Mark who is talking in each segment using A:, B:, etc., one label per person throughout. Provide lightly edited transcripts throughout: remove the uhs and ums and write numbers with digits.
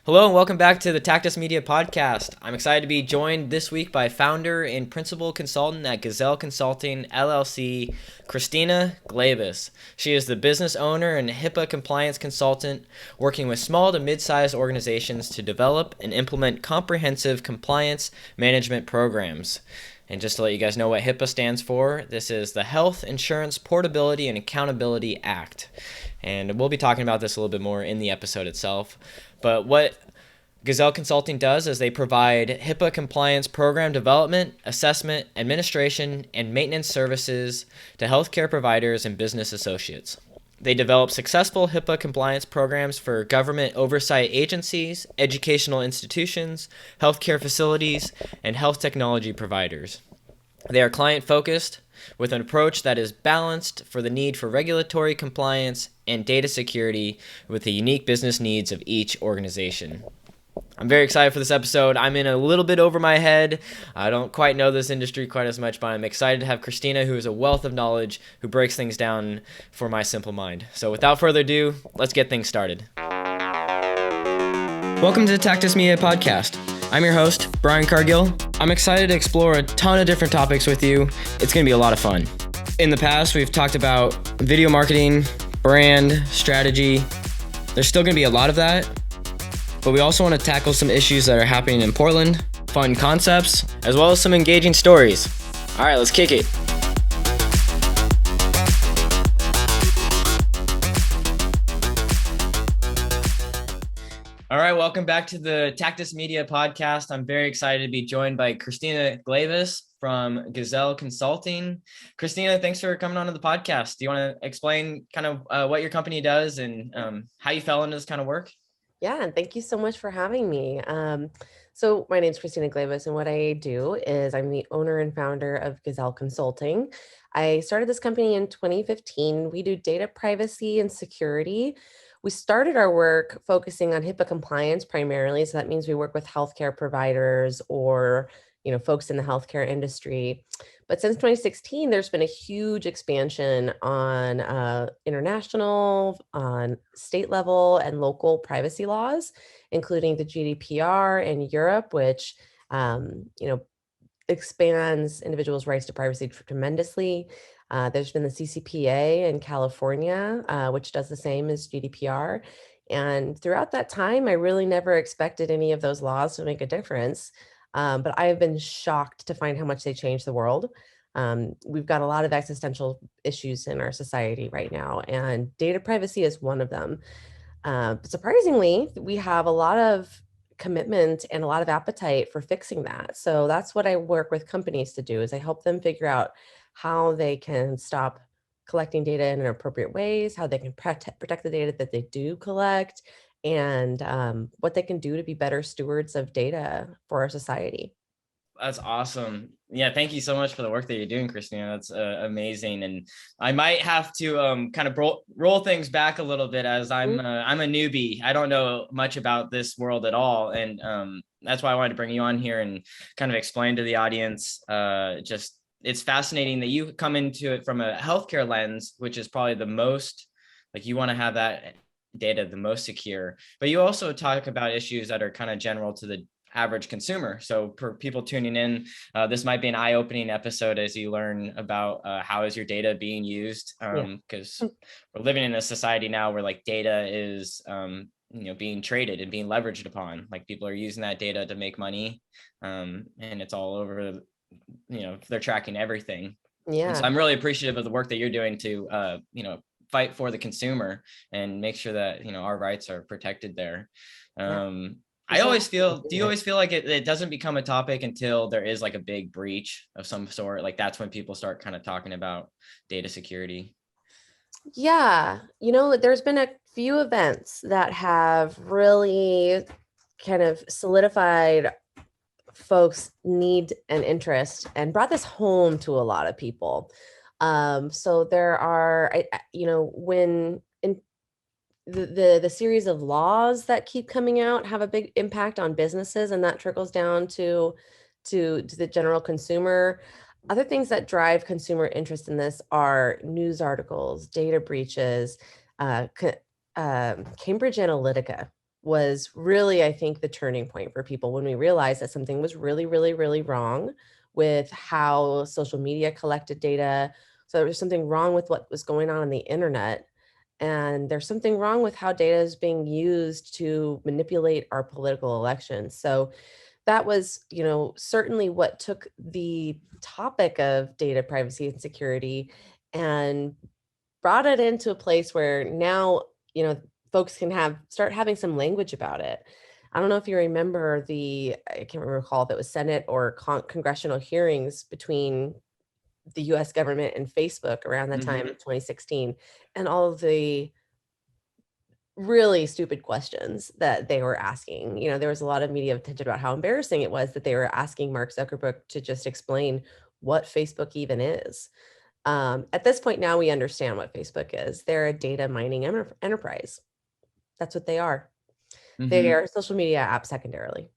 A: Hello and welcome back to the Tactus Media Podcast. I'm excited to be joined this week by founder and principal consultant at Gazelle Consulting, LLC, Christina Glabas. She is the business owner and HIPAA compliance consultant working with small to mid-sized organizations to develop and implement comprehensive compliance management programs. And just to let you guys know what HIPAA stands for, this is the Health Insurance Portability and Accountability Act. And we'll be talking about this a little bit more in the episode itself. But what Gazelle Consulting does is they provide HIPAA compliance program development, assessment, administration, and maintenance services to healthcare providers and business associates. They develop successful HIPAA compliance programs for government oversight agencies, educational institutions, healthcare facilities, and health technology providers. They are client-focused with an approach that is balanced for the need for regulatory compliance and data security with the unique business needs of each organization. I'm very excited for this episode. I'm in a little bit over my head. I don't quite know this industry quite as much, but I'm excited to have Christina, who is a wealth of knowledge, who breaks things down for my simple mind. So without further ado, let's get things started. Welcome to the Tactus Media Podcast. I'm your host, Brian Cargill. I'm excited to explore a ton of different topics with you. It's going to be a lot of fun. In the past, we've talked about video marketing, brand, strategy. There's still going to be a lot of that, but we also want to tackle some issues that are happening in Portland, fun concepts, as well as some engaging stories. All right, let's kick it. All right, welcome back to the Tactus Media Podcast. I'm very excited to be joined by Christina Glabas from Gazelle Consulting. Christina, thanks for coming on to the podcast. Do you want to explain kind of what your company does and how you fell into this kind of work?
B: Yeah, and thank you so much for having me. So my name is Christina Glabas, and what I do is I'm the owner and founder of Gazelle Consulting. I started this company in 2015. We do data privacy and security. We started our work focusing on HIPAA compliance primarily. So that means we work with healthcare providers or, folks in the healthcare industry. But since 2016, there's been a huge expansion on international, on state level and local privacy laws, including the GDPR in Europe, which, expands individuals' rights to privacy tremendously. There's been the CCPA in California, which does the same as GDPR. And throughout that time, I really never expected any of those laws to make a difference. But I have been shocked to find how much they change the world. We've got a lot of existential issues in our society right now, and data privacy is one of them. But surprisingly, we have a lot of commitment and a lot of appetite for fixing that. So that's what I work with companies to do, is I help them figure out how they can stop collecting data in inappropriate ways, how they can protect the data that they do collect, and what they can do to be better stewards of data for our society.
A: That's awesome. Yeah, thank you so much for the work that you're doing, Christina. That's amazing. And I might have to kind of roll things back a little bit, as I'm a newbie. I don't know much about this world at all, and that's why I wanted to bring you on here and kind of explain to the audience. Just it's fascinating that you come into it from a healthcare lens, which is probably the most, like, you want to have that data the most secure, but you also talk about issues that are kind of general to the average consumer. So for people tuning in, this might be an eye-opening episode as you learn about how is your data being used, because we're living in a society now where like data is being traded and being leveraged upon. Like, people are using that data to make money, and it's all over. They're tracking everything.
B: Yeah.
A: And so I'm really appreciative of the work that you're doing to fight for the consumer and make sure that our rights are protected there. I always feel, do you always feel like it doesn't become a topic until there is like a big breach of some sort? Like, that's when people start kind of talking about data security.
B: Yeah. There's been a few events that have really kind of solidified folks' need and interest and brought this home to a lot of people. So there are, when in the series of laws that keep coming out have a big impact on businesses, and that trickles down to the general consumer. Other things that drive consumer interest in this are news articles, data breaches. Cambridge Analytica was really, I think, the turning point for people when we realized that something was really, really, really wrong with how social media collected data. So there was something wrong with what was going on the internet. And there's something wrong with how data is being used to manipulate our political elections. So that was, certainly what took the topic of data privacy and security and brought it into a place where now, folks can start having some language about it. I don't know if you remember I can't recall if it was Senate or congressional hearings between the US government and Facebook around that time of 2016, and all of the really stupid questions that they were asking. There was a lot of media attention about how embarrassing it was that they were asking Mark Zuckerberg to just explain what Facebook even is. At this point now, we understand what Facebook is. They're a data mining enterprise. That's what they are. They are a social media app secondarily.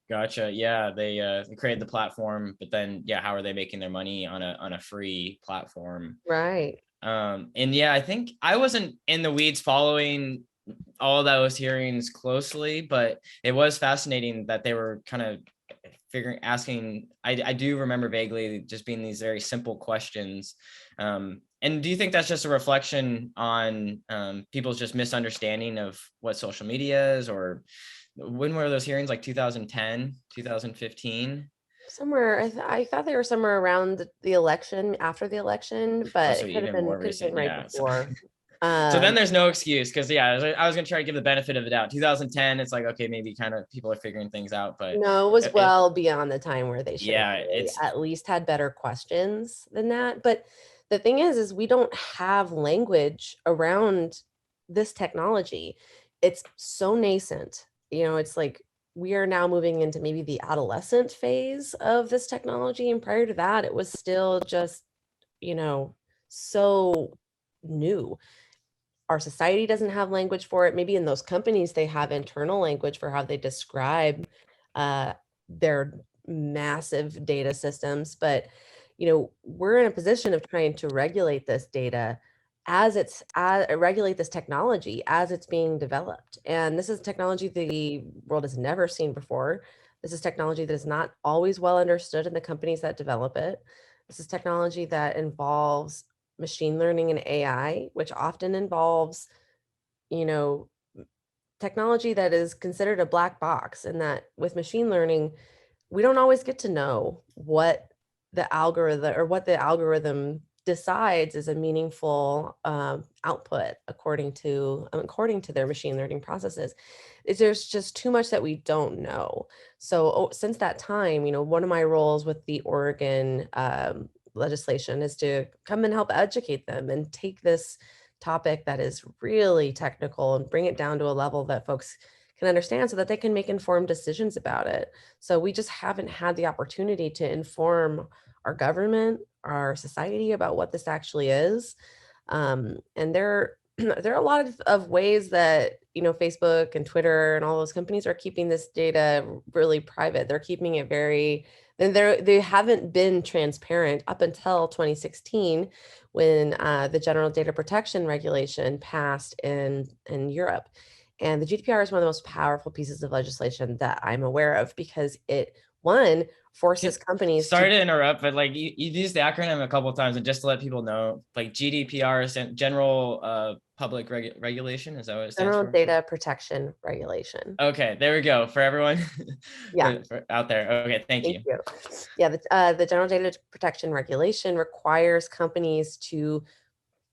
A: Gotcha. Yeah, they created the platform, but then how are they making their money on a free platform?
B: Right.
A: And yeah, I think I wasn't in the weeds following all those hearings closely, but it was fascinating that they were kind of asking. I do remember vaguely just being these very simple questions. And do you think that's just a reflection on people's just misunderstanding of what social media is, or when were those hearings, like 2010, 2015?
B: Somewhere, I thought they were somewhere around the election, after the election,
A: Oh,
B: but
A: so
B: it could have
A: even
B: been
A: more recent,
B: right
A: yeah.
B: before.
A: So then there's no excuse, because I was gonna try to give the benefit of the doubt. 2010, it's like, okay, maybe kind of people are figuring things out, but
B: No, it was well beyond the time where they should have really
A: it's
B: at least had better questions than that. But the thing is we don't have language around this technology. It's so nascent. It's like we are now moving into maybe the adolescent phase of this technology. And prior to that, it was still just, so new. Our society doesn't have language for it. Maybe in those companies, they have internal language for how they describe their massive data systems. But, we're in a position of trying to regulate this data regulate this technology as it's being developed. And this is technology the world has never seen before. This is technology that is not always well understood in the companies that develop it. This is technology that involves machine learning and AI, which often involves, you know, technology that is considered a black box, and that with machine learning, we don't always get to know what the algorithm decides is a meaningful output according to their machine learning processes. There's just too much that we don't know. So since that time, one of my roles with the Oregon legislation is to come and help educate them and take this topic that is really technical and bring it down to a level that folks can understand so that they can make informed decisions about it. So we just haven't had the opportunity to inform our government, our society about what this actually is. And there are a lot of ways that, Facebook and Twitter and all those companies are keeping this data really private. They're keeping it they haven't been transparent up until 2016 when the General Data Protection Regulation passed in Europe. And the GDPR is one of the most powerful pieces of legislation that I'm aware of because it, one, forces companies
A: Sorry
B: to
A: to interrupt, but like you used the acronym a couple of times, and just to let people know, like GDPR is General Public Regulation. Is that what it stands
B: General
A: for?
B: Data Protection Regulation.
A: Okay, there we go for everyone
B: Yeah.
A: for out there. Okay, thank
B: Thank
A: you.
B: you. Yeah, the General Data Protection Regulation requires companies to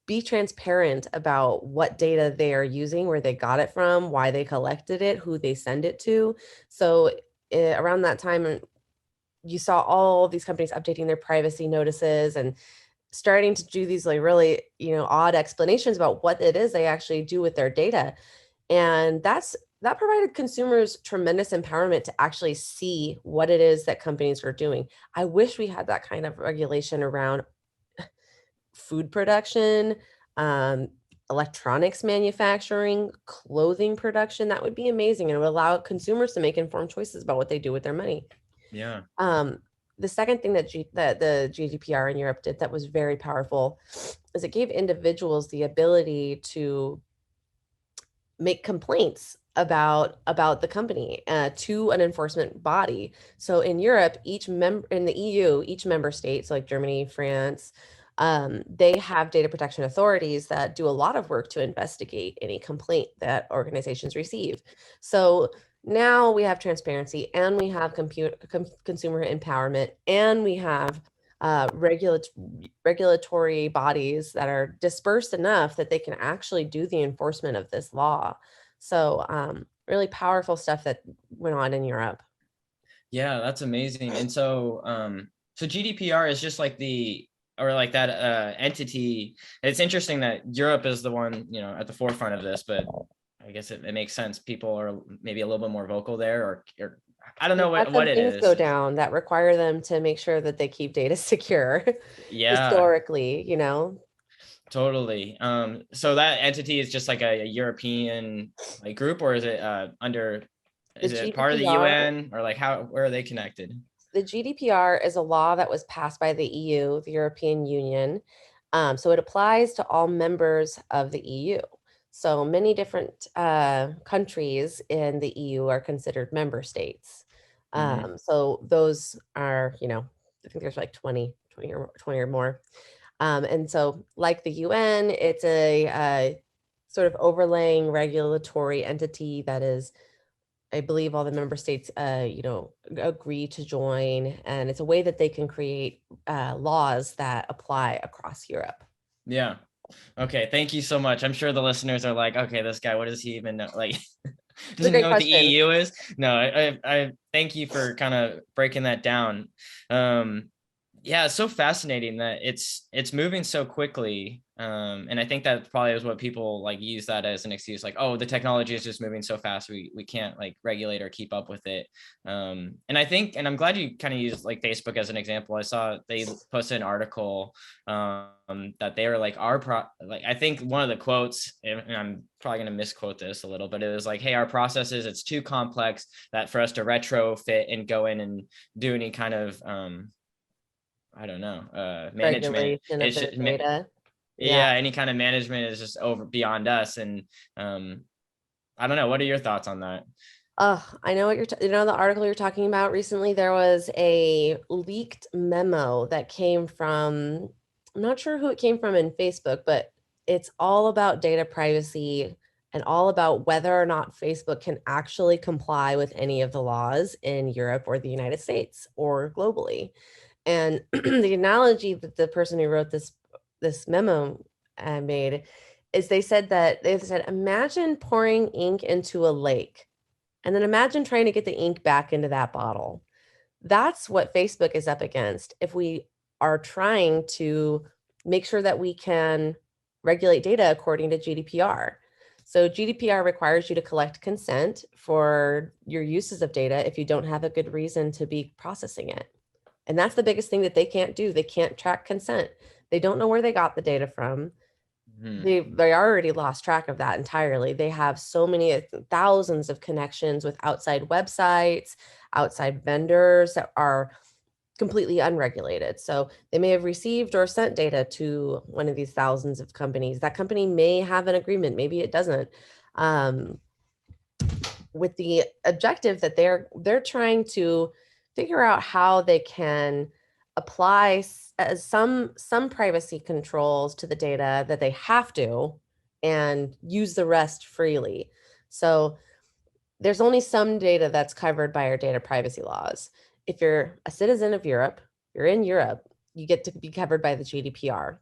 B: be transparent about what data they are using, where they got it from, why they collected it, who they send it to. So around that time, you saw all these companies updating their privacy notices and starting to do these like really, odd explanations about what it is they actually do with their data. And that provided consumers tremendous empowerment to actually see what it is that companies are doing. I wish we had that kind of regulation around food production, um, electronics manufacturing, clothing production. That would be amazing, and it would allow consumers to make informed choices about what they do with their money.
A: Yeah.
B: The second thing that the GDPR in Europe did that was very powerful is it gave individuals the ability to make complaints about the company to an enforcement body. So in Europe, each member in the EU, each member state, so like Germany, France, they have data protection authorities that do a lot of work to investigate any complaint that organizations receive. So now we have transparency, and we have consumer empowerment, and we have regulatory bodies that are dispersed enough that they can actually do the enforcement of this law. So really powerful stuff that went on in Europe.
A: Yeah, that's amazing. And so, so GDPR is just like or like that entity. It's interesting that Europe is the one, at the forefront of this, but I guess it makes sense. People are maybe a little bit more vocal there, or I don't know
B: We've had
A: what
B: some
A: it
B: things go
A: is.
B: down that require them to make sure that they keep data secure
A: Yeah,
B: historically, you know.
A: totally. So that entity is just like a European like group, or is it
B: The
A: is it part of the
B: GDPR,
A: UN, or like where are they connected?
B: the GDPR is a law that was passed by the EU, the European Union. So it applies to all members of the EU. So many different countries in the EU are considered member states.
A: Hmm.
B: So those are, I think there's like 20 or more. And so, like the UN, it's a sort of overlaying regulatory entity that is, I believe, all the member states, agree to join, and it's a way that they can create laws that apply across Europe.
A: Yeah. Okay, thank you so much. I'm sure the listeners are like, okay, this guy, what does he even know? Like,
B: It's a
A: doesn't he
B: great
A: know what the
B: question.
A: EU is? No, I thank you for kind of breaking that down. Yeah, it's so fascinating that it's moving so quickly. And I think that probably is what people like use that as an excuse, like, oh, the technology is just moving so fast, we can't like regulate or keep up with it. And I think, and I'm glad you kind of used like Facebook as an example. I saw they posted an article that they were like like I think one of the quotes, and I'm probably gonna misquote this a little, but it was like, hey, our processes, it's too complex that for us to retrofit and go in and do any kind of I don't know, management.
B: Regulation of
A: It's
B: their
A: just,
B: data. Yeah.
A: yeah, any kind of management is just over beyond us. And um, I don't know. What are your thoughts on that?
B: Oh, I know what the article you're talking about recently. There was a leaked memo that came from, I'm not sure who it came from in Facebook, but it's all about data privacy and all about whether or not Facebook can actually comply with any of the laws in Europe or the United States or globally. And the analogy that the person who wrote this memo made is they said, imagine pouring ink into a lake, and then imagine trying to get the ink back into that bottle. That's what Facebook is up against if we are trying to make sure that we can regulate data according to GDPR. So GDPR requires you to collect consent for your uses of data if you don't have a good reason to be processing it. And that's the biggest thing that they can't do. They can't track consent. They don't know where they got the data from.
A: Hmm.
B: They already lost track of that entirely. They have so many thousands of connections with outside websites, outside vendors that are completely unregulated. So they may have received or sent data to one of these thousands of companies. That company may have an agreement, maybe it doesn't. Um, with the objective that they're trying to figure out how they can apply some privacy controls to the data that they have to, and use the rest freely. So there's only some data that's covered by our data privacy laws. If you're a citizen of Europe, you're in Europe, you get to be covered by the GDPR.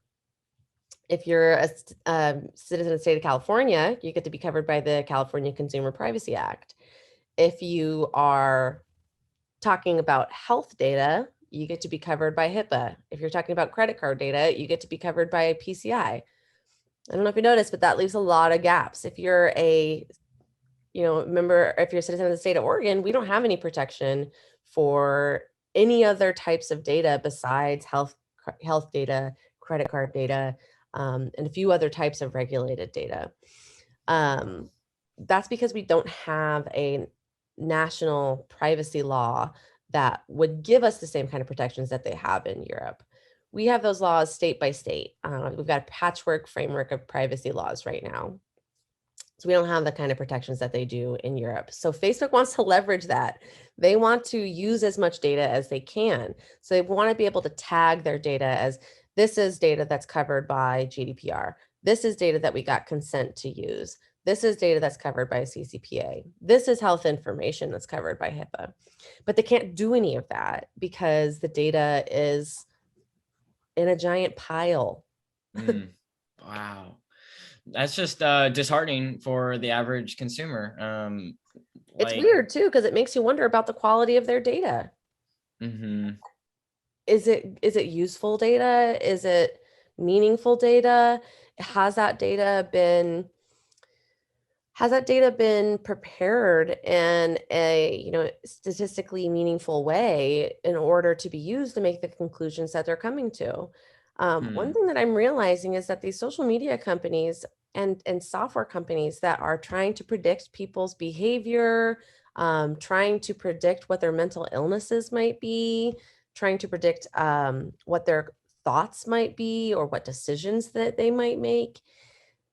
B: If you're a citizen of the state of California, you get to be covered by the California Consumer Privacy Act. If you are talking about health data, you get to be covered by HIPAA. If you're talking about credit card data, you get to be covered by PCI. I don't know if you noticed, but that leaves a lot of gaps. If you're remember, if you're a citizen of the state of Oregon, we don't have any protection for any other types of data besides health data, credit card data, and a few other types of regulated data. That's because we don't have a national privacy law that would give us the same kind of protections that they have in Europe. We have those laws state by state. We've got a patchwork framework of privacy laws right now. So we don't have the kind of protections that they do in Europe. So Facebook wants to leverage that. They want to use as much data as they can. So they want to be able to tag their data as, this is data that's covered by GDPR. This is data that we got consent to use. This is data that's covered by CCPA. This is health information that's covered by HIPAA. But they can't do any of that because the data is in a giant pile.
A: Mm. Wow. That's just disheartening for the average consumer.
B: It's
A: Like,
B: weird too, because it makes you wonder about the quality of their data.
A: mm-hmm.
B: Is it useful data? Is it meaningful data? Has that data been prepared in a, statistically meaningful way in order to be used to make the conclusions that they're coming to? One
A: Hmm.
B: thing that I'm realizing is that these social media companies and software companies that are trying to predict people's behavior, trying to predict what their mental illnesses might be, trying to predict what their thoughts might be or what decisions that they might make,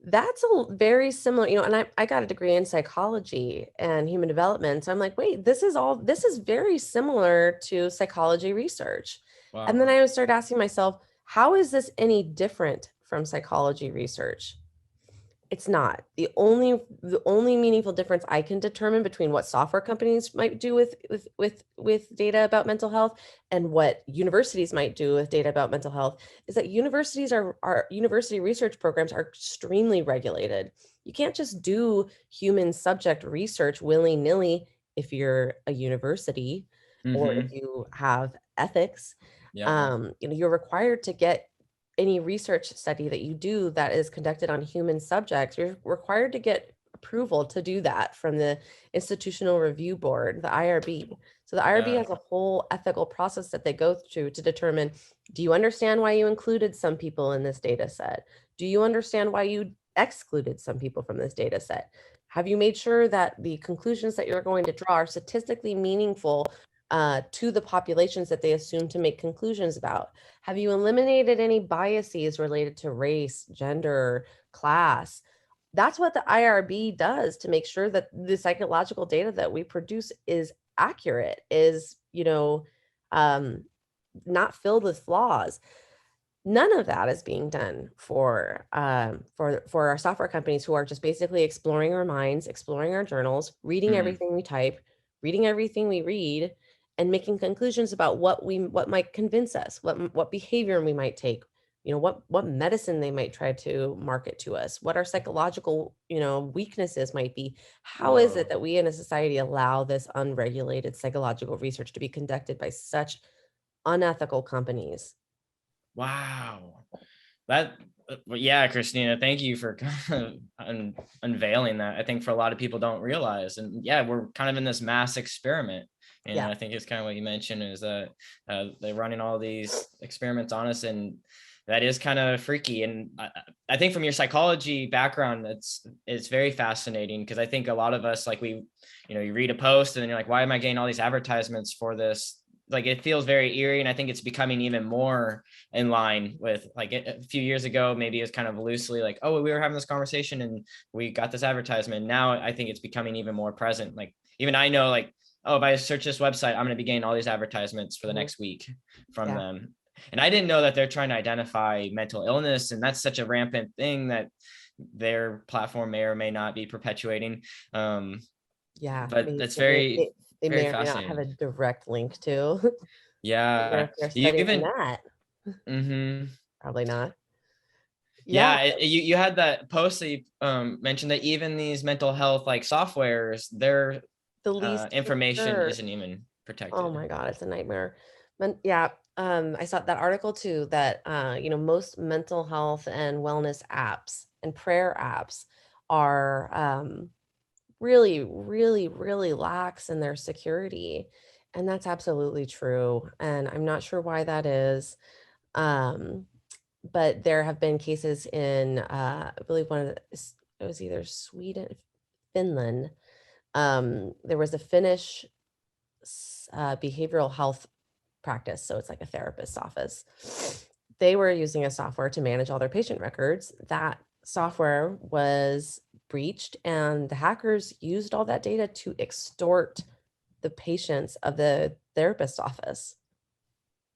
B: that's very similar, and I got a degree in psychology and human development. So I'm like, wait, this is very similar to psychology research. And then
A: Wow.
B: I would start asking myself, how is this any different from psychology research? It's not. The only meaningful difference I can determine between what software companies might do with data about mental health and what universities might do with data about mental health is that university research programs are extremely regulated. You can't just do human subject research willy-nilly if you're a university or if
A: Mm-hmm.
B: you have ethics.
A: Yep.
B: You're required to get any research study that you do that is conducted on human subjects. You're required to get approval to do that from the Institutional Review Board, the IRB. So the IRB
A: Yeah.
B: has a whole ethical process that they go through to determine, do you understand why you included some people in this data set? Do you understand why you excluded some people from this data set? Have you made sure that the conclusions that you're going to draw are statistically meaningful to the populations that they assume to make conclusions about? Have you eliminated any biases related to race, gender, class? That's what the IRB does to make sure that the psychological data that we produce is accurate, is, um, not filled with flaws. None of that is being done for our software companies who are just basically exploring our minds, exploring our journals, reading
A: Hmm.
B: everything we type, reading everything we read, and making conclusions about what might convince us, what behavior we might take, what medicine they might try to market to us, what our psychological, weaknesses might be. How is it
A: Whoa.
B: that we in a society allow this unregulated psychological research to be conducted by such unethical companies?
A: Wow. That, well, yeah, Christina, thank you for kind of unveiling that. I think for a lot of people don't realize, and yeah, we're kind of in this mass experiment. And
B: Yeah.
A: I think it's kind of what you mentioned is that they're running all these experiments on us, and that is kind of freaky. And I think from your psychology background, it's very fascinating because I think a lot of us, like you read a post and then you're like, why am I getting all these advertisements for this? Like it feels very eerie, and I think it's becoming even more in line with like a few years ago, maybe it was kind of loosely like, oh, we were having this conversation and we got this advertisement. Now I think it's becoming even more present. Like even I know like, oh, if I search this website, I'm going to be getting all these advertisements for the
B: Mhm.
A: next week from
B: Yeah.
A: them. And I didn't know that they're trying to identify mental illness. And that's such a rampant thing that their platform may or may not be perpetuating.
B: Yeah,
A: But
B: may
A: that's
B: they may
A: very,
B: they
A: very
B: may or may not have
A: fascinating.
B: a direct link to. I wonder
A: Yeah.
B: if they're
A: You
B: studying
A: even,
B: that.
A: mhm.
B: Probably not. Yeah,
A: Yeah, you had that post that you mentioned that even these mental health like softwares, their
B: the least
A: information
B: secure.
A: isn't even
B: Oh
A: protected.
B: my God, it's a nightmare. Yeah, I saw that article too that most mental health and wellness apps and prayer apps are really, really, really lax in their security. And that's absolutely true. And I'm not sure why that is. Um, but there have been cases in, I believe it was either Sweden, Finland. There was a Finnish behavioral health practice. So it's like a therapist's office. They were using a software to manage all their patient records. That software was breached, and the hackers used all that data to extort the patients of the therapist's office.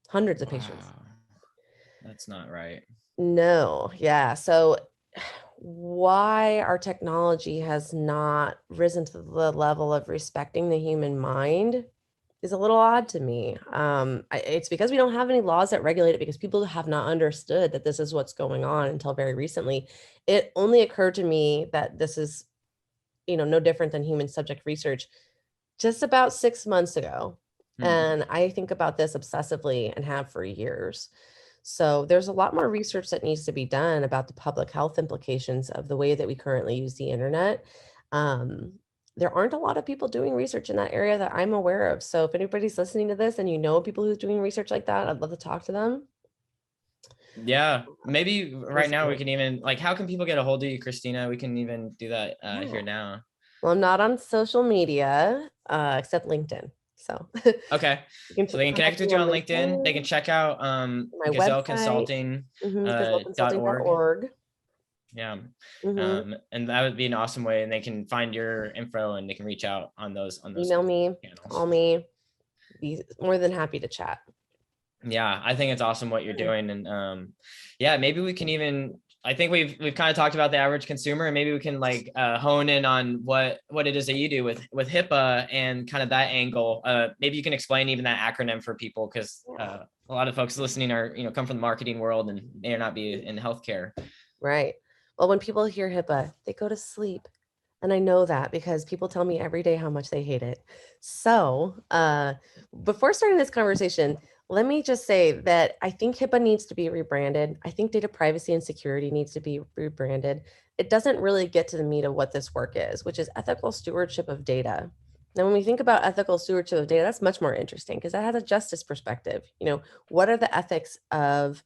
B: Hundreds of patients.
A: Wow. That's not right.
B: No, yeah. So why our technology has not risen to the level of respecting the human mind is a little odd to me. It's because we don't have any laws that regulate it, because people have not understood that this is what's going on until very recently. It only occurred to me that this is, no different than human subject research just about 6 months ago.
A: Hmm.
B: And I think about this obsessively and have for years. So there's a lot more research that needs to be done about the public health implications of the way that we currently use the internet. Um, there aren't a lot of people doing research in that area that I'm aware of. So if anybody's listening to this and you know people who's doing research like that, I'd love to talk to them.
A: Yeah, maybe right now we
B: Listen,
A: can even, like, how can people get a hold of you, Christina? We can even do that
B: yeah.
A: here now.
B: Well, I'm not on social media, except LinkedIn. So
A: Okay.
B: you can
A: So they can
B: contact
A: connect
B: me
A: with you
B: on
A: on LinkedIn. They can
B: LinkedIn,
A: check out
B: my website,
A: gazelleconsulting .org.
B: gazelleconsulting.org.
A: Yeah.
B: Mm-hmm.
A: And that would be an awesome way, and they can find your info and they can reach out on those
B: Email me,
A: channels.
B: call me, be more than happy to chat.
A: Yeah, I think it's awesome what you're doing. And yeah, maybe we can even, I think we've kind of talked about the average consumer, and maybe we can like hone in on what it is that you do with HIPAA and kind of that angle. Maybe you can explain even that acronym for people, because a lot of folks listening are, come from the marketing world and may or not be in healthcare.
B: Right. Well, when people hear HIPAA, they go to sleep. And I know that because people tell me every day how much they hate it. So, before starting this conversation, let me just say that I think HIPAA needs to be rebranded. I think data privacy and security needs to be rebranded. It doesn't really get to the meat of what this work is, which is ethical stewardship of data. Now, when we think about ethical stewardship of data, that's much more interesting because that has a justice perspective. What are the ethics of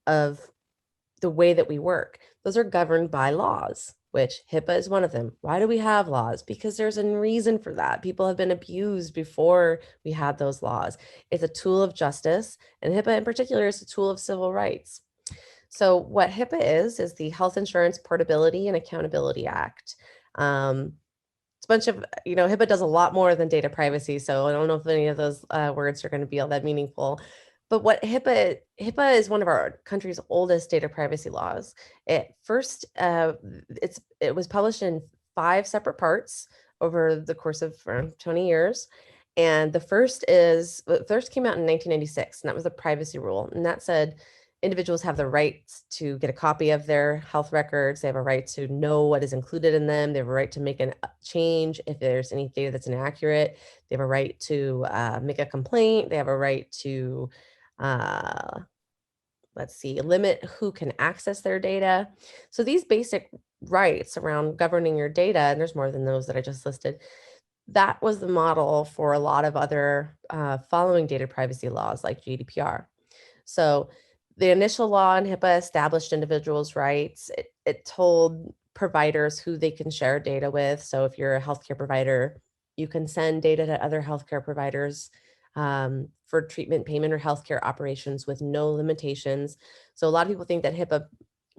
B: the way that we work? Those are governed by laws, which HIPAA is one of them. Why do we have laws? Because there's a reason for that. People have been abused before we had those laws. It's a tool of justice, and HIPAA in particular is a tool of civil rights. So what HIPAA is the Health Insurance Portability and Accountability Act. It's a bunch of, HIPAA does a lot more than data privacy. So I don't know if any of those words are going to be all that meaningful. But what HIPAA is one of our country's oldest data privacy laws. It was published in 5 separate parts over the course of around 20 years. And the first came out in 1996, and that was the privacy rule. And that said, individuals have the right to get a copy of their health records. They have a right to know what is included in them. They have a right to make a change if there's any data that's inaccurate. They have a right to make a complaint. They have a right to uh, limit who can access their data. So these basic rights around governing your data, and there's more than those that I just listed, that was the model for a lot of other following data privacy laws like GDPR. So the initial law in HIPAA established individuals' rights. It told providers who they can share data with. So if you're a healthcare provider, you can send data to other healthcare providers for treatment, payment, or healthcare operations with no limitations. So a lot of people think that HIPAA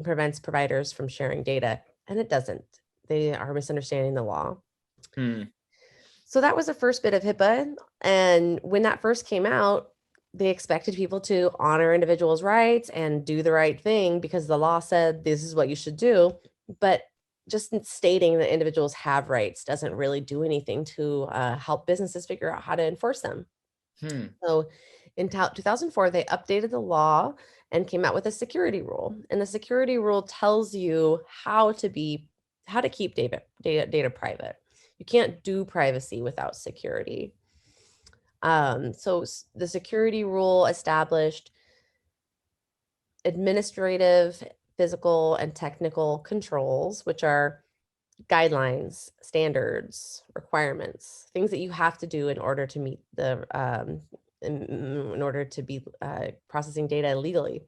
B: prevents providers from sharing data, and it doesn't. They are misunderstanding the law.
A: Hmm.
B: So that was the first bit of HIPAA. And when that first came out, they expected people to honor individuals' rights and do the right thing because the law said this is what you should do. But just stating that individuals have rights doesn't really do anything to help businesses figure out how to enforce them.
A: Hmm.
B: So in 2004, they updated the law and came out with a security rule. And the security rule tells you how to keep data private. You can't do privacy without security. So the security rule established administrative, physical, and technical controls, which are guidelines, standards, requirements, things that you have to do in order to meet in order to be processing data legally.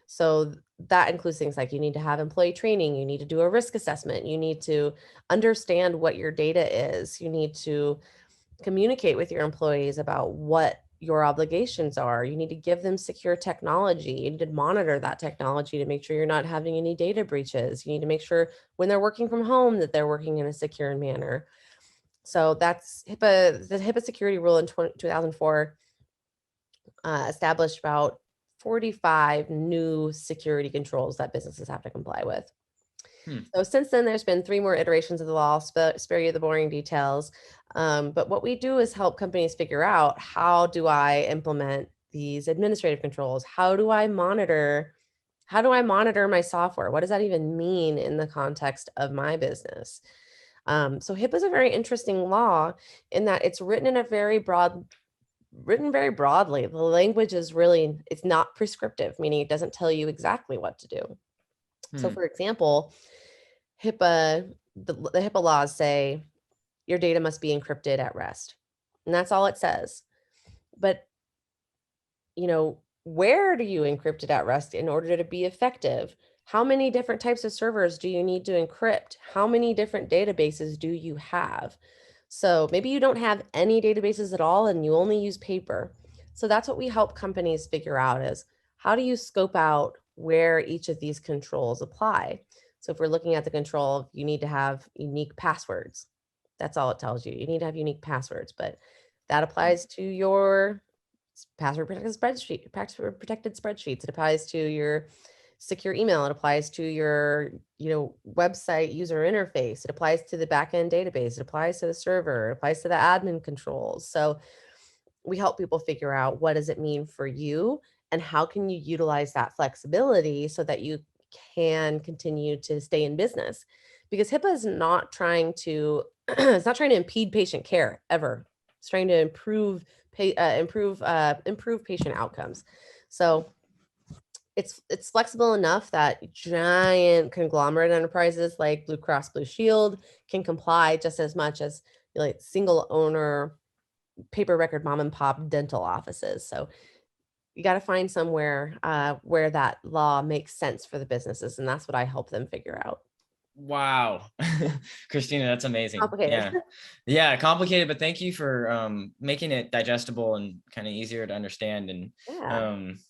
B: So that includes things like you need to have employee training, you need to do a risk assessment, you need to understand what your data is, you need to communicate with your employees about what your obligations are. You need to give them secure technology. You need to monitor that technology to make sure you're not having any data breaches. You need to make sure when they're working from home that they're working in a secure manner. So that's HIPAA. The HIPAA security rule in 2004 established about 45 new security controls that businesses have to comply with.
A: Hmm.
B: So since then, there's been 3 more iterations of the law. Spare you the boring details. But what we do is help companies figure out, how do I implement these administrative controls? How do I monitor? How do I monitor my software? What does that even mean in the context of my business? So HIPAA is a very interesting law in that it's written very broadly. The language is really, it's not prescriptive, meaning it doesn't tell you exactly what to do. So
A: Hmm.
B: for example, the HIPAA laws say your data must be encrypted at rest. And that's all it says. But, where do you encrypt it at rest in order to be effective? How many different types of servers do you need to encrypt? How many different databases do you have? So maybe you don't have any databases at all and you only use paper. So that's what we help companies figure out is, how do you scope out where each of these controls apply? So if we're looking at the control, you need to have unique passwords. That's all it tells you. You need to have unique passwords, but that applies to your password protected spreadsheets. It applies to your secure email. It applies to your, website user interface. It applies to the backend database. It applies to the server. It applies to the admin controls. So we help people figure out, what does it mean for you and how can you utilize that flexibility so that you can continue to stay in business. Because HIPAA is not trying to it's not trying to impede patient care ever. It's trying to improve patient outcomes. So it's flexible enough that giant conglomerate enterprises like Blue Cross Blue Shield can comply just as much as, like, single owner paper record mom and pop dental offices. So you got to find somewhere where that law makes sense for the businesses, and that's what I help them figure out.
A: Wow. Christina, that's amazing.
B: Complicated.
A: Yeah. Yeah, complicated, but thank you for making it digestible and kind of easier to understand. And
B: Yeah.
A: um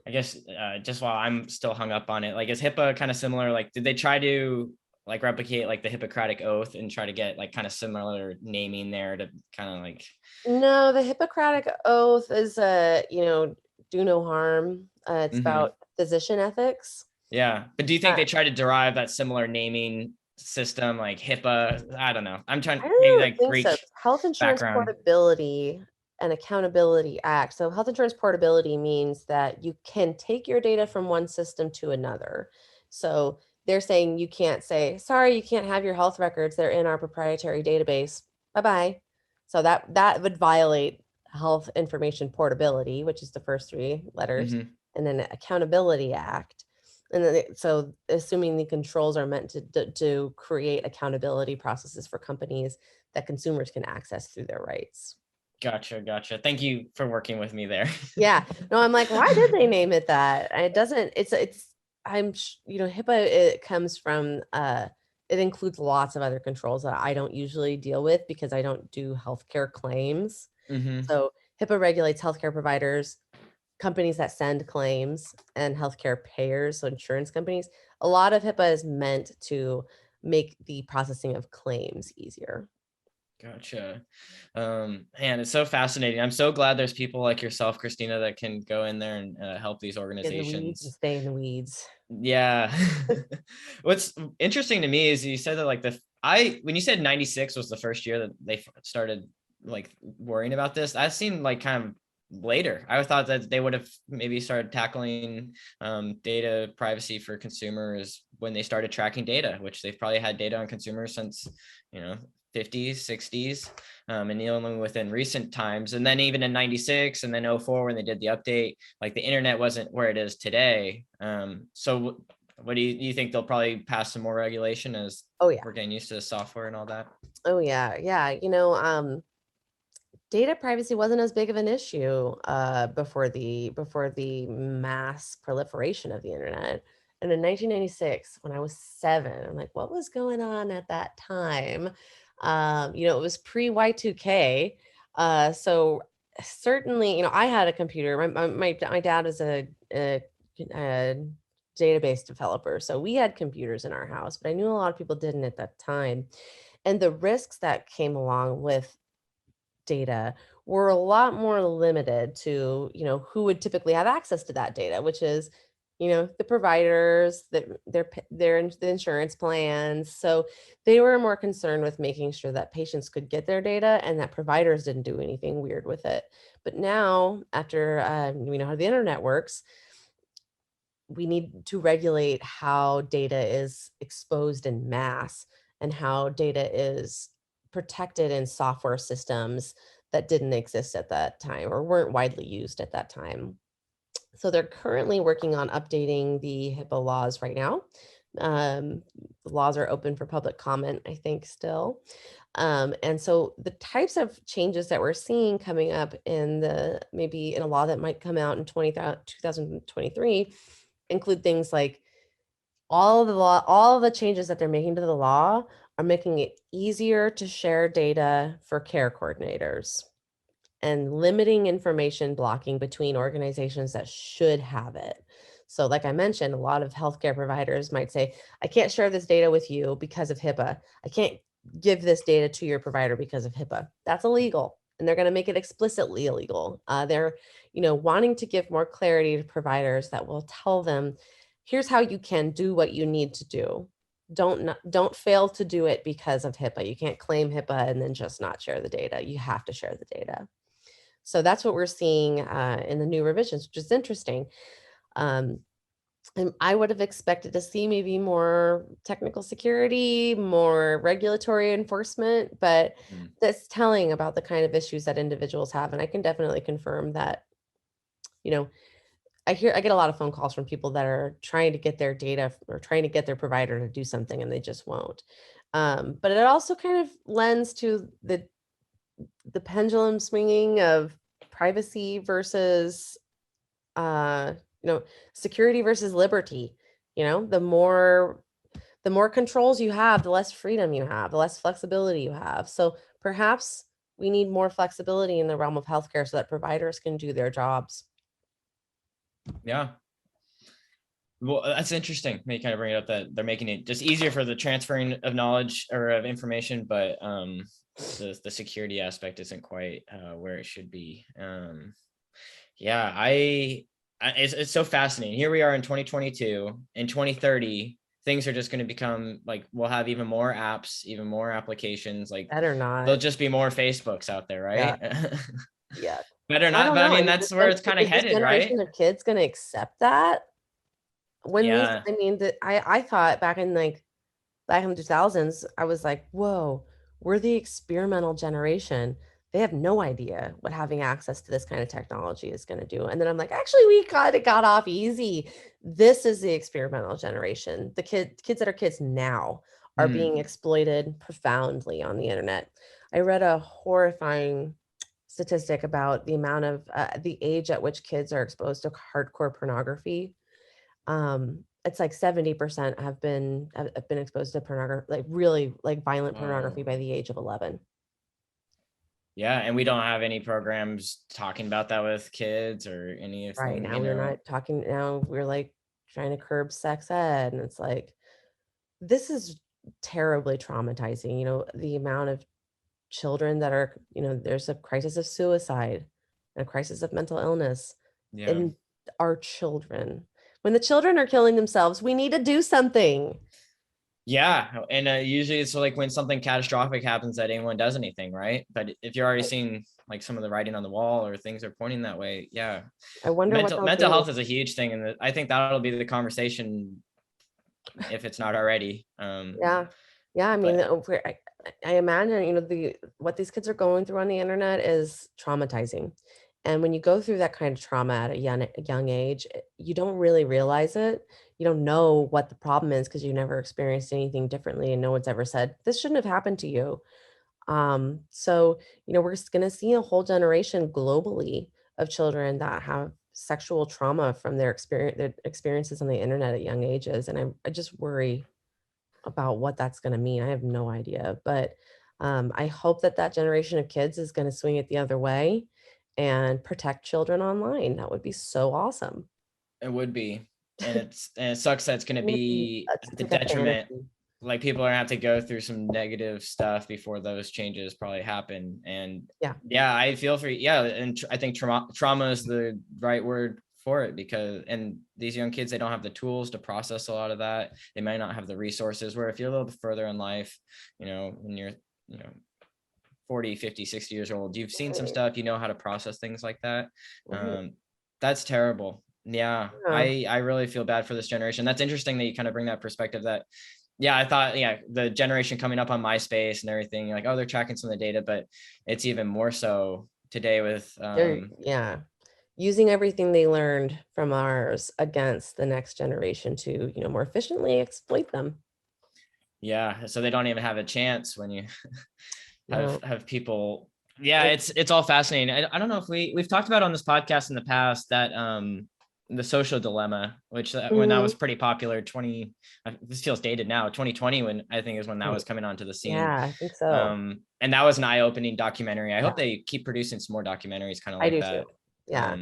A: I guess just while I'm still hung up on it, like, is HIPAA kind of similar? Like, did they try to like replicate like the Hippocratic oath and try to get like kind of similar naming there to kind of like,
B: No, the Hippocratic oath is do no harm. It's
A: mm-hmm.
B: about physician ethics.
A: Yeah. But do you think
B: Uh,
A: they tried to derive that similar naming system like HIPAA? I don't know. I'm
B: I
A: trying maybe
B: don't
A: like
B: think so.
A: Greek
B: Health Insurance
A: background.
B: Portability and Accountability Act. So, health insurance portability means that you can take your data from one system to another. So, they're saying you can't say, sorry, you can't have your health records. They're in our proprietary database. Bye bye. So, that would violate health information portability, which is the first 3 letters,
A: Mm-hmm.
B: and then Accountability Act. And then, so assuming the controls are meant to create accountability processes for companies that consumers can access through their rights.
A: Gotcha. Thank you for working with me there.
B: Yeah. No, I'm like, why did they name it that? And it doesn't, HIPAA, it comes from, it includes lots of other controls that I don't usually deal with because I don't do healthcare claims.
A: Mm-hmm.
B: So HIPAA regulates healthcare providers, companies that send claims, and healthcare payers, so insurance companies. A lot of HIPAA is meant to make the processing of claims easier.
A: Gotcha. Man, it's so fascinating. I'm so glad there's people like yourself, Christina, that can go in there and help these
B: In the weeds and
A: organizations.
B: stay in the weeds.
A: Yeah. What's interesting to me is you said that like when you said 96 was the first year that they started like worrying about this, that seemed like kind of later. I thought that they would have maybe started tackling data privacy for consumers when they started tracking data, which they've probably had data on consumers since, you know, 50s, 60s, and only within recent times. And then even in 96 and then 04, when they did the update, like the internet wasn't where it is today. So what do you think they'll probably pass some more regulation as
B: Oh yeah.
A: we're getting used to the software and all that?
B: Oh yeah. Yeah. Data privacy wasn't as big of an issue before the mass proliferation of the internet. And in 1996, when I was 7, I'm like, what was going on at that time? It was pre Y2K. So certainly, I had a computer. My dad is a database developer, so we had computers in our house, but I knew a lot of people didn't at that time. And the risks that came along with data were a lot more limited to, who would typically have access to that data, which is, the providers, the insurance plans. So they were more concerned with making sure that patients could get their data and that providers didn't do anything weird with it. But now, after we know how the internet works, we need to regulate how data is exposed in mass and how data is protected in software systems that didn't exist at that time or weren't widely used at that time. So they're currently working on updating the HIPAA laws right now. The laws are open for public comment, I think, still. And so the types of changes that we're seeing coming up maybe in a law that might come out in 2023 include things like all of the changes that they're making to the law are making it easier to share data for care coordinators and limiting information blocking between organizations that should have it. So like I mentioned, a lot of healthcare providers might say, I can't share this data with you because of HIPAA. I can't give this data to your provider because of HIPAA. That's illegal. And they're going to make it explicitly illegal. They're, wanting to give more clarity to providers that will tell them, here's how you can do what you need to do. Don't fail to do it because of HIPAA. You can't claim HIPAA and then just not share the data. You have to share the data. So that's what we're seeing in the new revisions, which is interesting. And I would have expected to see maybe more technical security, more regulatory enforcement, but that's telling about the kind of issues that individuals have. And I can definitely confirm that, I get a lot of phone calls from people that are trying to get their data or trying to get their provider to do something and they just won't. But it also kind of lends to the pendulum swinging of privacy versus uh security versus liberty. The more controls you have, the less freedom you have, the less flexibility you have. So perhaps we need more flexibility in the realm of healthcare so that providers can do their jobs.
A: Yeah. Well, that's interesting. You kind of bring it up that they're making it just easier for the transferring of knowledge or of information, but the security aspect isn't quite where it should be. Yeah, it's so fascinating. Here we are in 2022. In 2030, things are just going to become like, we'll have even more apps, even more applications. Like,
B: Better not.
A: there'll just be more Facebooks out there, right?
B: Yeah.
A: Better
B: I
A: not,
B: don't
A: but I
B: know.
A: mean, that's where it's kind of
B: Is this
A: headed, right?
B: generation of kids going to accept that?
A: Yeah.
B: I thought back in the 2000s, I was like, whoa, we're the experimental generation. They have no idea what having access to this kind of technology is going to do. And then I'm like, actually, we got off easy. This is the experimental generation. The kids that are kids now are being exploited profoundly on the internet. I read a horrifying statistic about the amount of the age at which kids are exposed to hardcore pornography. It's like 70% have been exposed to pornography, like really like violent pornography by the age of 11.
A: Yeah, and we don't have any programs talking about that with kids or
B: Right
A: anything,
B: now, we're not talking. Now we're like trying to curb sex ed, and it's like this is terribly traumatizing. The amount of children that are, there's a crisis of suicide, a crisis of mental illness
A: Yeah.
B: in our children. When the children are killing themselves, we need to do something.
A: Yeah, and usually it's like when something catastrophic happens that anyone does anything, right? But if you're already seeing like some of the writing on the wall or things are pointing that way, yeah.
B: I wonder what they'll
A: Mental
B: do.
A: health is a huge thing, and I think that'll be the conversation if it's not already.
B: Yeah. Yeah, I mean,
A: But
B: I imagine, what these kids are going through on the internet is traumatizing. And when you go through that kind of trauma at a young age, you don't really realize it. You don't know what the problem is because you never experienced anything differently and no one's ever said, this shouldn't have happened to you. So, we're just going to see a whole generation globally of children that have sexual trauma from their experiences on the internet at young ages. And I just worry about what that's going to mean. I have no idea, but I hope that generation of kids is going to swing it the other way and protect children online. That would be so awesome.
A: It would be. And it sucks that it's going to be
B: To
A: at the
B: protect
A: detriment.
B: fantasy.
A: Like people are gonna have to go through some negative stuff before those changes probably happen. And
B: Yeah.
A: yeah, I feel for you. Yeah. And I think trauma is the right word for it, because, and these young kids, they don't have the tools to process a lot of that. They might not have the resources, where if you're a little bit further in life, when you're, 40, 50, 60 years old, you've seen some
B: Right.
A: stuff, you know how to process things like that.
B: Mhm.
A: That's terrible. Yeah,
B: Yeah.
A: I really feel bad for this generation. That's interesting that you kind of bring that perspective. That, yeah, I thought, yeah, the generation coming up on MySpace and everything, you're like, oh, they're tracking some of the data, but it's even more so today with
B: Yeah. Using everything they learned from ours against the next generation to, more efficiently exploit them.
A: yeah, so they don't even have a chance when you
B: No.
A: have people. Yeah,
B: Like,
A: it's all fascinating. I don't know if we've talked about on this podcast in the past that the social dilemma, which when that
B: mhm,
A: was pretty popular, this feels dated now, 2020, when I think is when that
B: right.
A: was coming onto the scene.
B: Yeah, I think so.
A: And that was an eye-opening documentary. I
B: Yeah,
A: hope they keep producing some more documentaries kind of
B: I
A: like
B: do too.
A: that.
B: Yeah.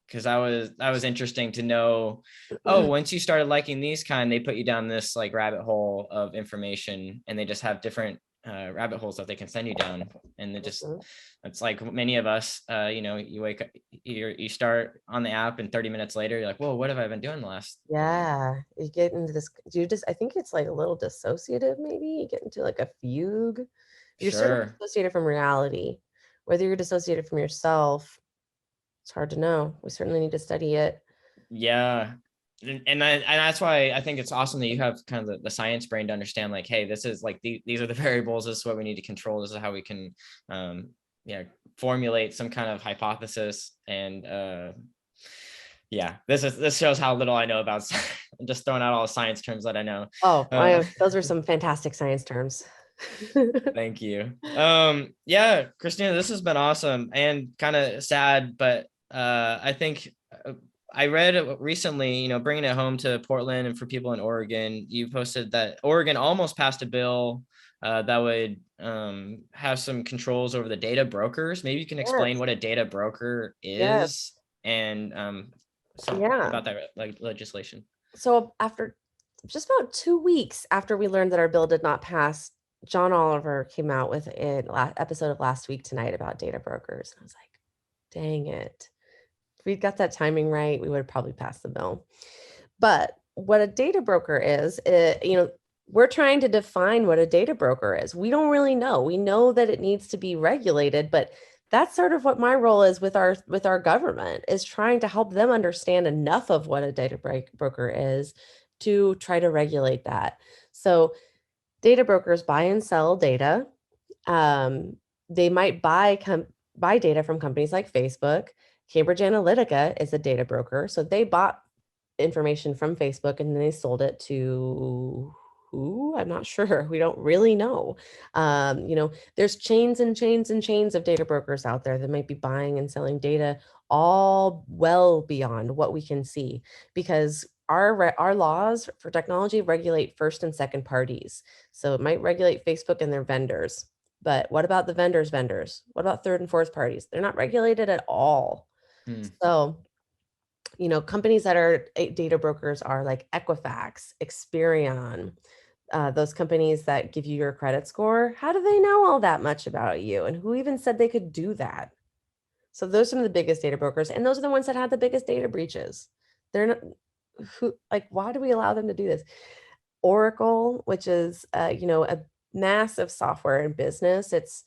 A: Because that was interesting to know. Oh, once you started liking these kind, they put you down this like rabbit hole of information, and they just have different rabbit holes that they can send you down. And
B: Mhm.
A: it's like many of us, you wake up, you start on the app, and 30 minutes later you're like, whoa, what have I been doing the last,
B: Yeah, you get into this, I think it's like a little dissociative, maybe. You get into like a fugue. You're sort of
A: sure.
B: dissociated from reality. Whether you're dissociated from yourself, it's hard to know. We certainly need to study it.
A: Yeah. And that's why I think it's awesome that you have kind of the science brain to understand, like, hey, this is like these are the variables, this is what we need to control, this is how we can um yeah, formulate some kind of hypothesis. And yeah, this shows how little I know about I'm just throwing out all the science terms that I know.
B: Oh,
A: uh,
B: those are some fantastic science terms.
A: Thank you. Yeah, Christina, this has been awesome and kind of sad, but I think I read recently, bringing it home to Portland and for people in Oregon, you posted that Oregon almost passed a bill that would have some controls over the data brokers. Maybe you can explain
B: Yes,
A: what a data broker
B: yes,
A: is, and some
B: yeah.
A: about that like legislation.
B: So after just about 2 weeks after we learned that our bill did not pass, John Oliver came out with an episode of Last Week Tonight about data brokers. I was like, dang it. If we got that timing right, we would have probably passed the bill. But what a data broker is, we're trying to define what a data broker is. We don't really know. We know that it needs to be regulated, but that's sort of what my role is with our government, is trying to help them understand enough of what a broker is to try to regulate that. So data brokers buy and sell data. They might buy data from companies like Facebook. Cambridge Analytica is a data broker, so they bought information from Facebook and then they sold it to who? I'm not sure. We don't really know. There's chains and chains and chains of data brokers out there that might be buying and selling data all well beyond what we can see, because our laws for technology regulate first and second parties. So it might regulate Facebook and their vendors. But what about the vendors' vendors? What about third and fourth parties? They're not regulated at all.
A: Hmm.
B: So companies that are data brokers are like Equifax, Experian, those companies that give you your credit score. How do they know all that much about you? And who even said they could do that? So those are some of the biggest data brokers, and those are the ones that had the biggest data breaches. They're not why do we allow them to do this? Oracle, which is a massive software in business. It's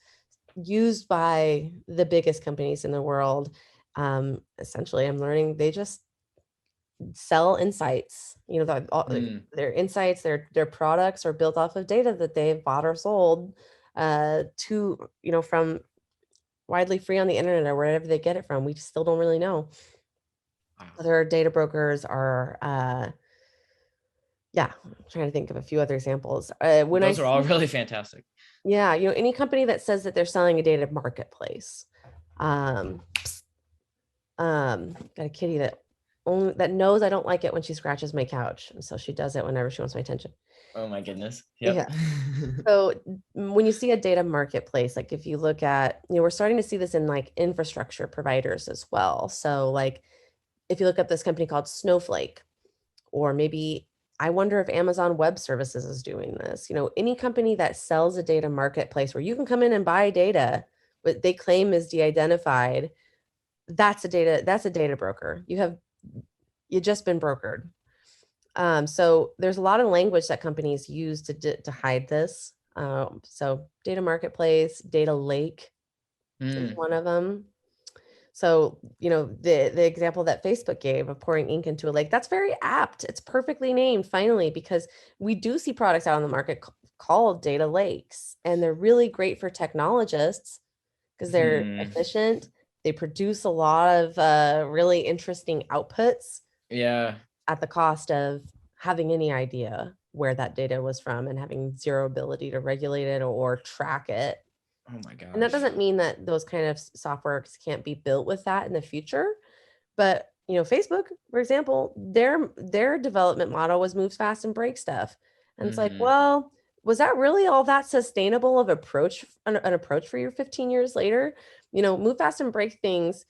B: used by the biggest companies in the world. Essentially, I'm learning they just sell insights.
A: Hmm.
B: Their insights, their products are built off of data that they've bought or sold to from widely free on the internet or wherever they get it from. We still don't really know.
A: Wow.
B: Other data brokers are yeah, I'm trying to think of a few other examples. When I
A: Those are all
B: see
A: really fantastic.
B: Yeah, any company that says that they're selling a data marketplace. Um, got a kitty that only that knows I don't like it when she scratches my couch. And so she does it whenever she wants my attention.
A: Oh my goodness.
B: Yeah.
A: Yep.
B: So when you see a data marketplace, like if you look at, we're starting to see this in like infrastructure providers as well. So like if you look at this company called Snowflake, or maybe I wonder if Amazon Web Services is doing this, any company that sells a data marketplace where you can come in and buy data, but they claim is de-identified, that's a data broker. You just been brokered. So there's a lot of language that companies use to hide this. So data marketplace, data lake is
A: Mm,
B: one of them. So, the example that Facebook gave of pouring ink into a lake, that's very apt. It's perfectly named finally, because we do see products out on the market called data lakes, and they're really great for technologists because they're
A: hmm.
B: efficient. They produce a lot of really interesting outputs
A: Yeah.
B: at the cost of having any idea where that data was from and having zero ability to regulate it or track it.
A: Oh my
B: And that
A: gosh.
B: doesn't mean that those kind of softwares can't be built with that in the future. But Facebook, for example, their development model was moves fast and break stuff. And it's like,
A: Hmm.
B: well, was that really all that sustainable of an approach for you 15 years later? Move fast and break things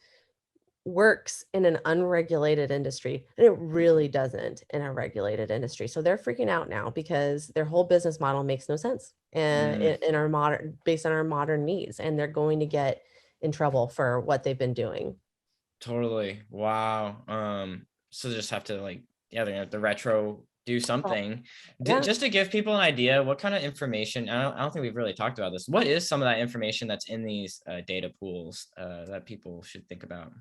B: works in an unregulated industry, and it really doesn't in a regulated industry. So they're freaking out now because their whole business model makes no sense and
A: Mm,
B: in our modern based on our modern needs, and they're going to get in trouble for what they've been doing.
A: totally. Wow. So just have to like, yeah, they're gonna have to retro do
B: Oh,
A: something.
B: yeah.
A: Just to give people an idea, what kind of information, I don't think we've really talked about this. What is some of that information that's in these data pools that people should think about?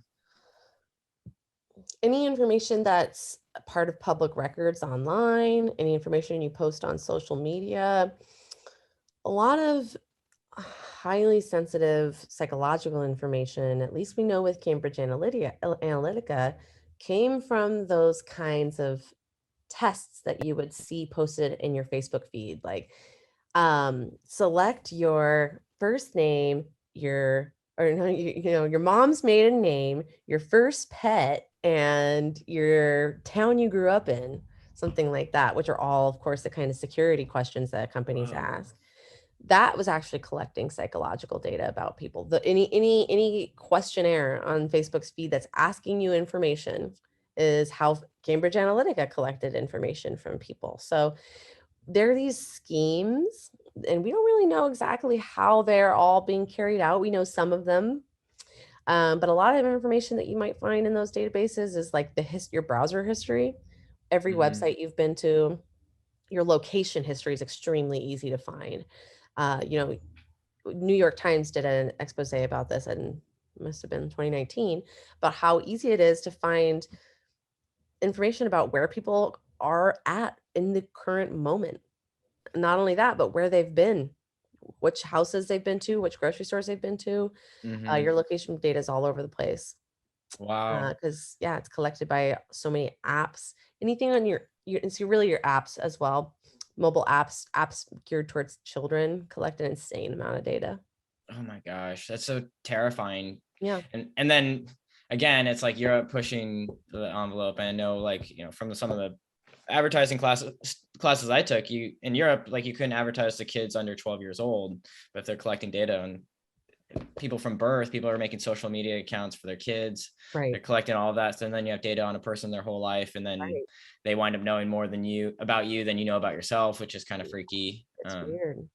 B: Any information that's a part of public records online, any information you post on social media, a lot of highly sensitive psychological information, at least we know with Cambridge Analytica, came from those kinds of tests that you would see posted in your Facebook feed. Like, select your first name, or no, your mom's maiden name, your first pet, and your town you grew up in, something like that, which are all, of course, the kind of security questions that companies
A: Whoa.
B: ask. That was actually collecting psychological data about people. Any questionnaire on Facebook's feed that's asking you information is how Cambridge Analytica collected information from people. So there are these schemes, and we don't really know exactly how they're all being carried out. We know some of them, but a lot of information that you might find in those databases is like your browser history, every
A: Hmm.
B: website you've been to, your location history is extremely easy to find. Uh, you know, New York Times did an expose about this, and must have been 2019, about how easy it is to find information about where people are at in the current moment. Not only that, but where they've been, which houses they've been to, which grocery stores they've been to.
A: Hmm.
B: Your location data is all over the place
A: Wow.
B: because yeah, it's collected by so many apps. Anything on it's really your apps as well. Mobile apps geared towards children collect an insane amount of data.
A: Oh my gosh, that's so terrifying.
B: Yeah,
A: And then again, it's like Europe pushing the envelope. And I know, like, from some of the advertising classes I took, you in Europe, like, you couldn't advertise to kids under 12 years old, but if they're collecting data on people from birth, people are making social media accounts for their kids. They're
B: right,
A: collecting all of that. So then you have data on a person their whole life, and then
B: right.
A: they wind up knowing more than you about you than you know about yourself, which is kind of freaky.
B: It's weird.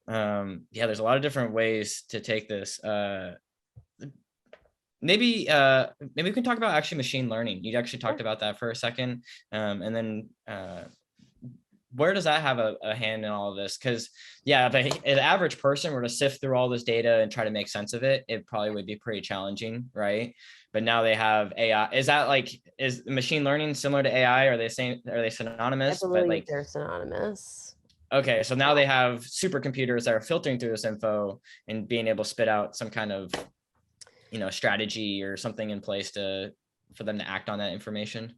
A: Yeah, there's a lot of different ways to take this. Maybe we can talk about actually machine learning. You actually
B: Yeah,
A: talked about that for a second, and then where does that have a hand in all of this? Because yeah, if an average person were to sift through all this data and try to make sense of it, it probably would be pretty challenging, right? But now they have AI. Is machine learning similar to AI? Are they
B: I
A: synonymous? But
B: believe
A: like,
B: they're synonymous.
A: okay, so now
B: Yeah.
A: they have supercomputers that are filtering through this info and being able to spit out some kind of strategy or something in place to for them to act on that information.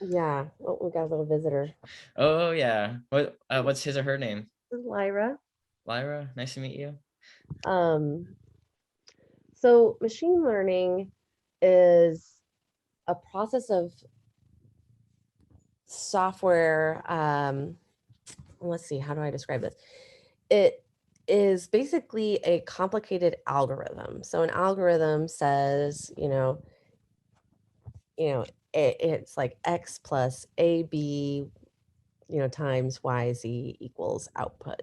B: Yeah. Oh, we got a little visitor.
A: Oh yeah, what's his or her name?
B: This is Lyra.
A: Lyra, nice to meet you.
B: Um, so machine learning is a process of software. Let's see, how do I describe this? It is basically a complicated algorithm. So an algorithm says, it's like X plus AB, times YZ equals output.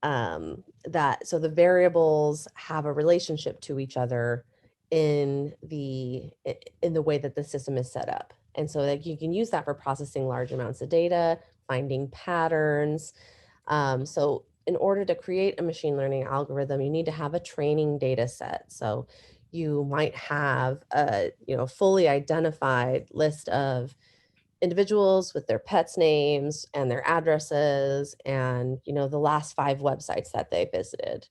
B: That so the variables have a relationship to each other in the way that the system is set up. And so that you can use that for processing large amounts of data, finding patterns. So in order to create a machine learning algorithm, you need to have a training data set. So you might have a fully identified list of individuals with their pets' names and their addresses and the last 5 websites that they visited.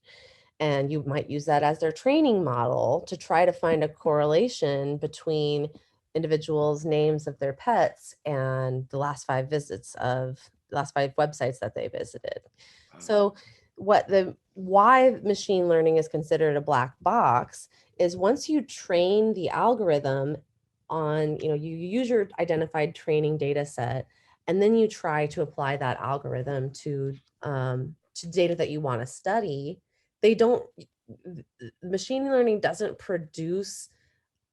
B: And you might use that as their training model to try to find a correlation between individuals' names of their pets and the last 5 websites that they visited. So why machine learning is considered a black box is once you train the algorithm on, you use your identified training data set, and then you try to apply that algorithm to data that you want to study. They don't Machine learning doesn't produce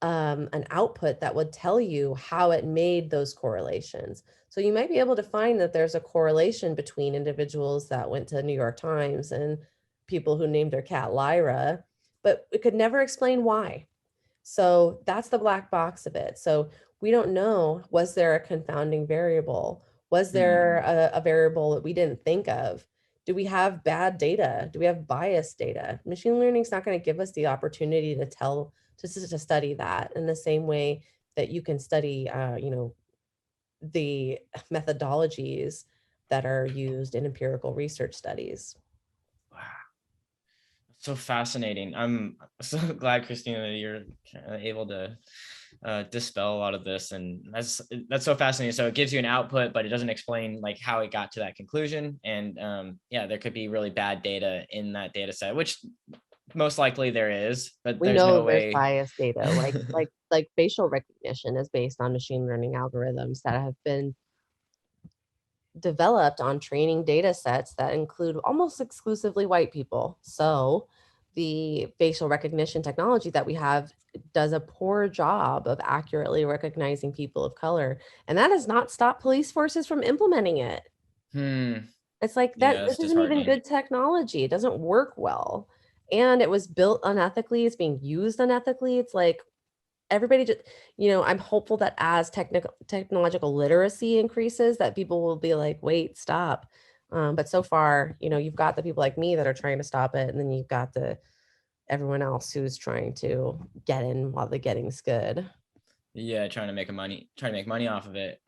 B: an output that would tell you how it made those correlations. So you might be able to find that there's a correlation between individuals that went to New York Times and people who named their cat Lyra, but it could never explain why. So that's the black box of it. So we don't know, was there a confounding variable? Was there a variable that we didn't think of? Do we have bad data? Do we have biased data? Machine learning is not going to give us the opportunity to study that in the same way that you can study, the methodologies that are used in empirical research studies.
A: Wow. So fascinating. I'm so glad, Christina, that you're able to dispel a lot of this, and that's so fascinating. So it gives you an output, but it doesn't explain like how it got to that conclusion. And yeah, there could be really bad data in that data set, which most likely there is, but
B: We
A: there's
B: know
A: no
B: there's
A: way.
B: biased data, like facial recognition is based on machine learning algorithms that have been developed on training data sets that include almost exclusively white people. So the facial recognition technology that we have does a poor job of accurately recognizing people of color. And that has not stopped police forces from implementing it. It's like
A: Yeah,
B: that
A: that's
B: this isn't even
A: disheartening.
B: good technology. It doesn't work well. And it was built unethically, it's being used unethically. It's like everybody just, I'm hopeful that as technological literacy increases, that people will be like, wait, stop. But so far, you've got the people like me that are trying to stop it, and then you've got everyone else who's trying to get in while the getting's good.
A: Yeah, trying to make money off of it.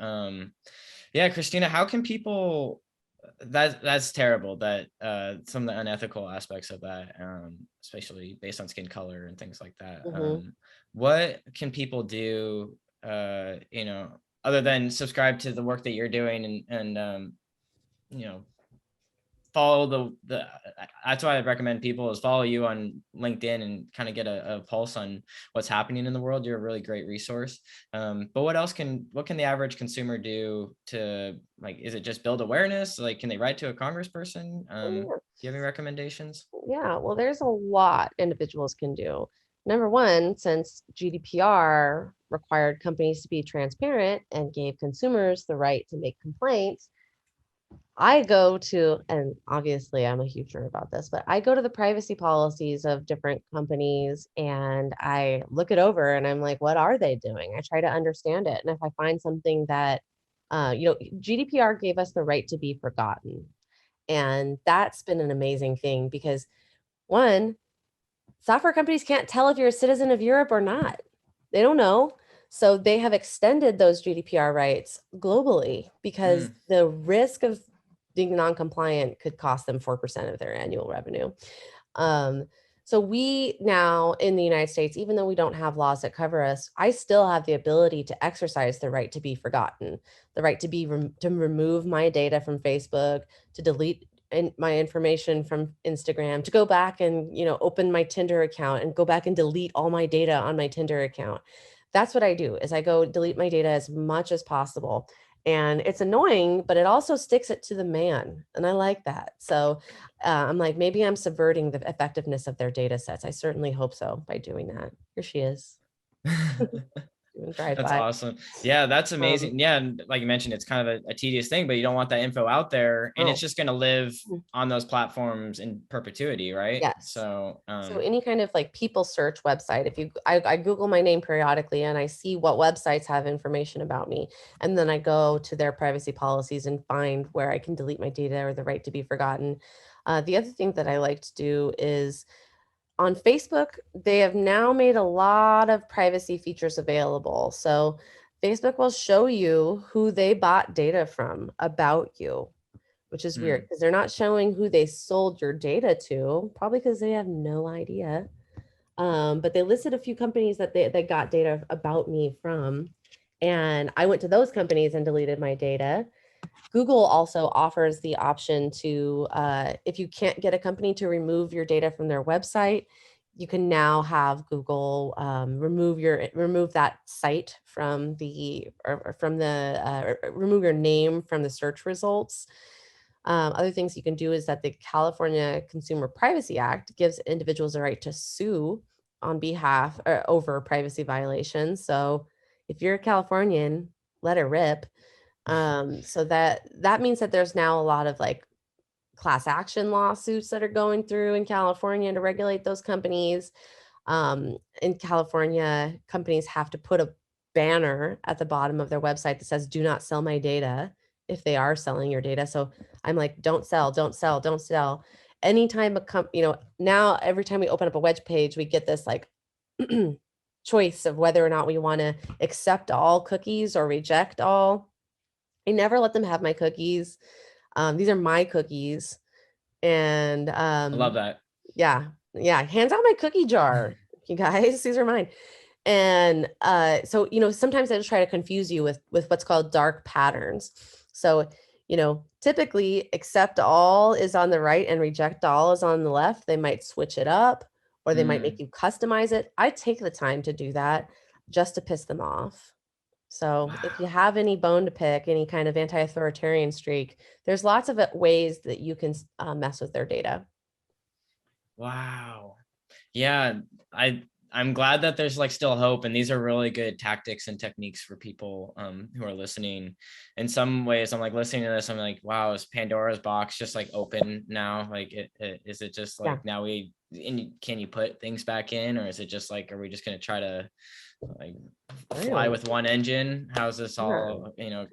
A: Yeah, Christina, how can people, that's terrible that some of the unethical aspects of that, especially based on skin color and things like that.
B: Hmm.
A: What can people do, other than subscribe to the work that you're doing and you know, follow the that's why I recommend people is follow you on LinkedIn and kind of get a pulse on what's happening in the world. You're a really great resource. But what can the average consumer do to, like, is it just build awareness? Like, can they write to a congressperson? Do you have any recommendations?
B: Yeah, well, there's a lot individuals can do. Number one, since GDPR required companies to be transparent and gave consumers the right to make complaints, I go to, and obviously I'm a huge nerd about this, but I go to the privacy policies of different companies and I look it over and I'm like, what are they doing? I try to understand it. And if I find something that, GDPR gave us the right to be forgotten. And that's been an amazing thing because one, software companies can't tell if you're a citizen of Europe or not. They don't know. So they have extended those GDPR rights globally because
A: Mm,
B: the risk of being non-compliant could cost them 4% of their annual revenue. Um, so we now in the United States, even though we don't have laws that cover us, I still have the ability to exercise the right to be forgotten, the right to to remove my data from Facebook, to delete my information from Instagram, to go back and open my Tinder account and go back and delete all my data on my Tinder account. That's what I do is I go delete my data as much as possible. And it's annoying, but it also sticks it to the man. And I like that. So I'm like, maybe I'm subverting the effectiveness of their data sets. I certainly hope so by doing that. Here she is. Doing drive
A: That's
B: by.
A: awesome. Yeah, that's
B: Um,
A: amazing. Yeah, and like you mentioned, it's kind of a tedious thing, but you don't want that info out there, and it's
B: oh,
A: just going to live
B: mm,
A: on those platforms in perpetuity, right?
B: yes.
A: So,
B: So any kind of like people search website, if you, I Google my name periodically and I see what websites have information about me, and then I go to their privacy policies and find where I can delete my data or the right to be forgotten. The other thing that I like to do is on Facebook, they have now made a lot of privacy features available. So Facebook will show you who they bought data from about you, which is weird
A: hmm,
B: because they're not showing who they sold your data to, probably because they have no idea. But they listed a few companies that they got data about me from. And I went to those companies and deleted my data. Google also offers the option to, if you can't get a company to remove your data from their website, you can now have Google remove that site from the or from the remove your name from the search results. Other things you can do is that the California Consumer Privacy Act gives individuals a right to sue on behalf or over privacy violations. So if you're a Californian, let it rip. So that means that there's now a lot of like class action lawsuits that are going through in California to regulate those companies. In California, companies have to put a banner at the bottom of their website that says, "Do not sell my data," if they are selling your data. So I'm like, don't sell, don't sell, don't sell. Anytime now every time we open up a web page, we get this like choice of whether or not we want to accept all cookies or reject all. I never let them have my cookies. These are my cookies. And
A: I love that.
B: yeah, yeah, hands out my cookie jar, you guys. These are mine. And so sometimes I just try to confuse you with what's called dark patterns. So typically accept all is on the right and reject all is on the left. They might switch it up or they might make
A: Mm,
B: you customize it. I take the time to do that just to piss them off. So if you
A: wow.
B: have any bone to pick, any kind of anti-authoritarian streak, there's lots of ways that you can mess with their data.
A: Wow. Yeah, I I'm glad that there's like still hope, and these are really good tactics and techniques for people who are listening. In some ways, I'm like listening to this, I'm like, wow, is Pandora's box just like open now? Like, is it just
B: Yeah.
A: like now can you put things back in, or is it just like, are we just gonna try to like
B: I
A: fly
B: don't,
A: with one engine? How's this
B: yeah,
A: all,
B: I don't know.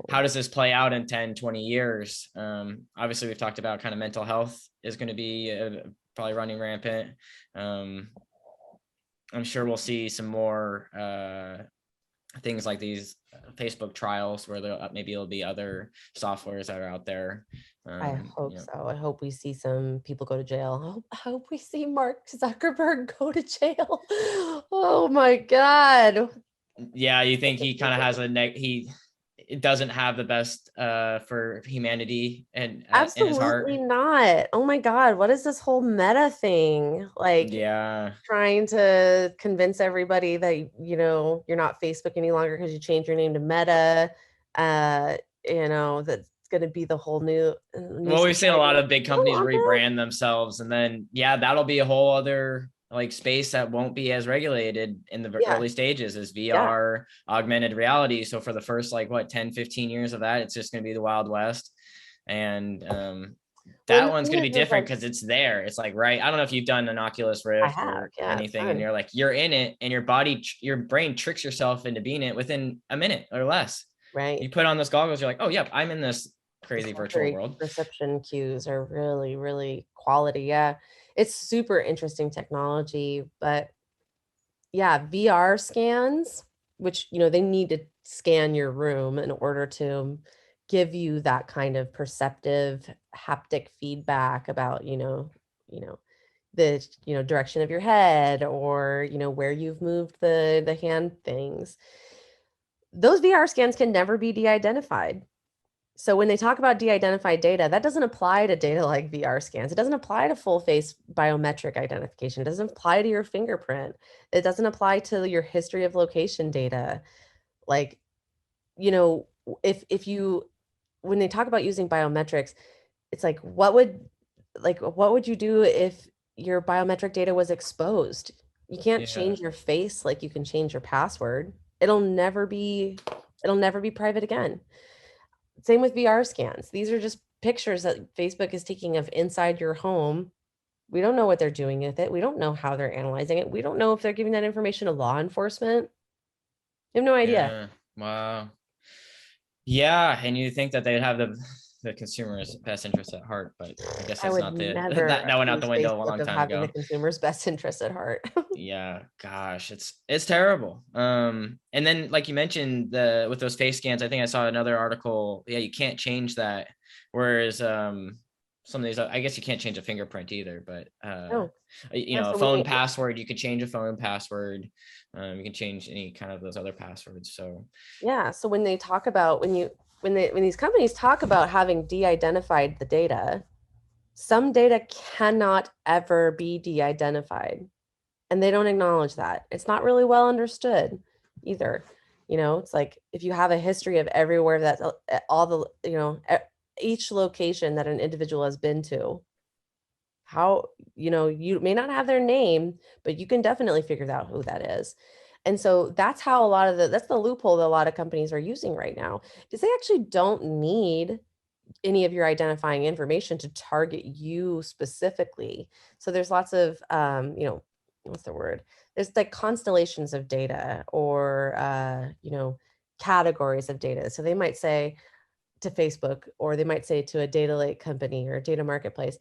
A: how does this play out in 10, 20 years? Obviously we've talked about kind of mental health is going to be probably running rampant. um, I'm sure we'll see some more things like these Facebook trials where maybe it'll be other softwares that are out there.
B: I
A: um, you
B: hope
A: know
B: so. I hope we see some people go to jail. I hope we see Mark Zuckerberg go to jail. Oh my God.
A: yeah, you think
B: Such a
A: he kind of
B: stupid.
A: has he it doesn't have the best for humanity and in his heart.
B: Absolutely not. Oh my God. What is this whole meta thing? Like,
A: Yeah.
B: trying to convince everybody that you're not Facebook any longer because you changed your name to Meta. Uh, that's going to be the whole new
A: Well, we've seen a
B: society.
A: lot of big
B: I don't
A: companies
B: want that.
A: rebrand themselves, and then yeah, that'll be a whole other like space that won't be as regulated in the
B: Yeah,
A: early stages as
B: yeah,
A: VR, augmented reality. So for the first like what 10, 15 years of that, it's just going to be the Wild West. And
B: well, and
A: that
B: the
A: one's
B: thing
A: going to be
B: is
A: different
B: like
A: because it's there. It's like, right. I don't know if you've done an Oculus
B: I
A: Rift
B: have,
A: or
B: yeah, it's
A: anything, and
B: fun,
A: you're like, you're in it, and your brain tricks yourself into being it within a minute or less.
B: right?
A: You put on those goggles, you're like, oh, yep, I'm in this
B: The
A: crazy virtual
B: sensory
A: world.
B: perception cues are really, really quality. Yeah, it's super interesting technology, but yeah, VR scans, which, they need to scan your room in order to give you that kind of perceptive haptic feedback about, the, direction of your head or, where you've moved the hand things. Those VR scans can never be de-identified. So when they talk about de-identified data, that doesn't apply to data like VR scans. It doesn't apply to full face biometric identification. It doesn't apply to your fingerprint. It doesn't apply to your history of location data. Like, you know, if you when they talk about using biometrics, it's like what would you do if your biometric data was exposed? You can't
A: Yeah.
B: change your face like you can change your password. It'll never be private again. Same with VR scans. These are just pictures that Facebook is taking of inside your home. We don't know what they're doing with it. We don't know how they're analyzing it. We don't know if they're giving that information to law enforcement. We have no idea.
A: Yeah. Wow. Yeah, and you think that they'd have the consumer's best interest at heart, but I guess
B: I
A: that's
B: would
A: not
B: never
A: that went out the
B: accuse
A: window a
B: Facebook
A: long
B: of
A: time
B: having the
A: ago.
B: consumer's best interest at heart.
A: Yeah, gosh, it's terrible. And then like you mentioned the with those face scans, I think I saw another article. Yeah, you can't change that. Whereas some of these, I guess you can't change a fingerprint either, but
B: No.
A: you
B: Yeah,
A: know, a
B: so when
A: phone
B: they
A: password, you could change a phone password. You can change any kind of those other passwords. So
B: yeah, so when they talk about when these companies talk about having de-identified the data, some data cannot ever be de-identified. And they don't acknowledge that. It's not really well understood either. It's like if you have a history of everywhere that all the, each location that an individual has been to, how, you may not have their name, but you can definitely figure out who that is. And so that's how that's the loophole that a lot of companies are using right now, is they actually don't need any of your identifying information to target you specifically. So there's lots of, what's the word? There's like constellations of data or, categories of data. So they might say to Facebook, or they might say to a data lake company or a data marketplace,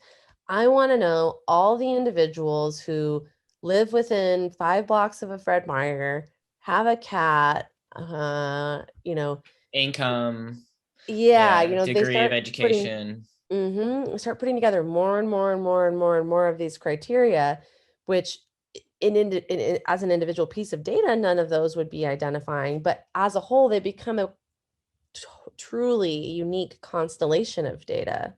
B: I want to know all the individuals who live within 5 blocks of a Fred Meyer, have a cat,
A: income,
B: yeah,
A: yeah,
B: they
A: degree of
B: start putting
A: education.
B: start putting together more and more and more and more and more of these criteria, which as an individual piece of data, none of those would be identifying, but as a whole, they become a truly unique constellation of data.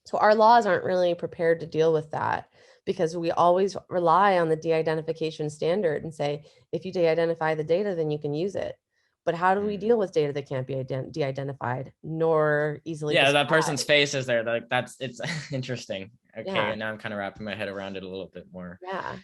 B: So our laws aren't really prepared to deal with that, because we always rely on the de-identification standard and say, if you de-identify the data, then you can use it. But how do we
A: Hmm.
B: deal with data that can't be de-identified nor easily
A: Yeah, that
B: described?
A: person's face is there. Like that's it's interesting. Okay,
B: Yeah,
A: and now I'm kind of wrapping my head around it a little bit more.
B: yeah,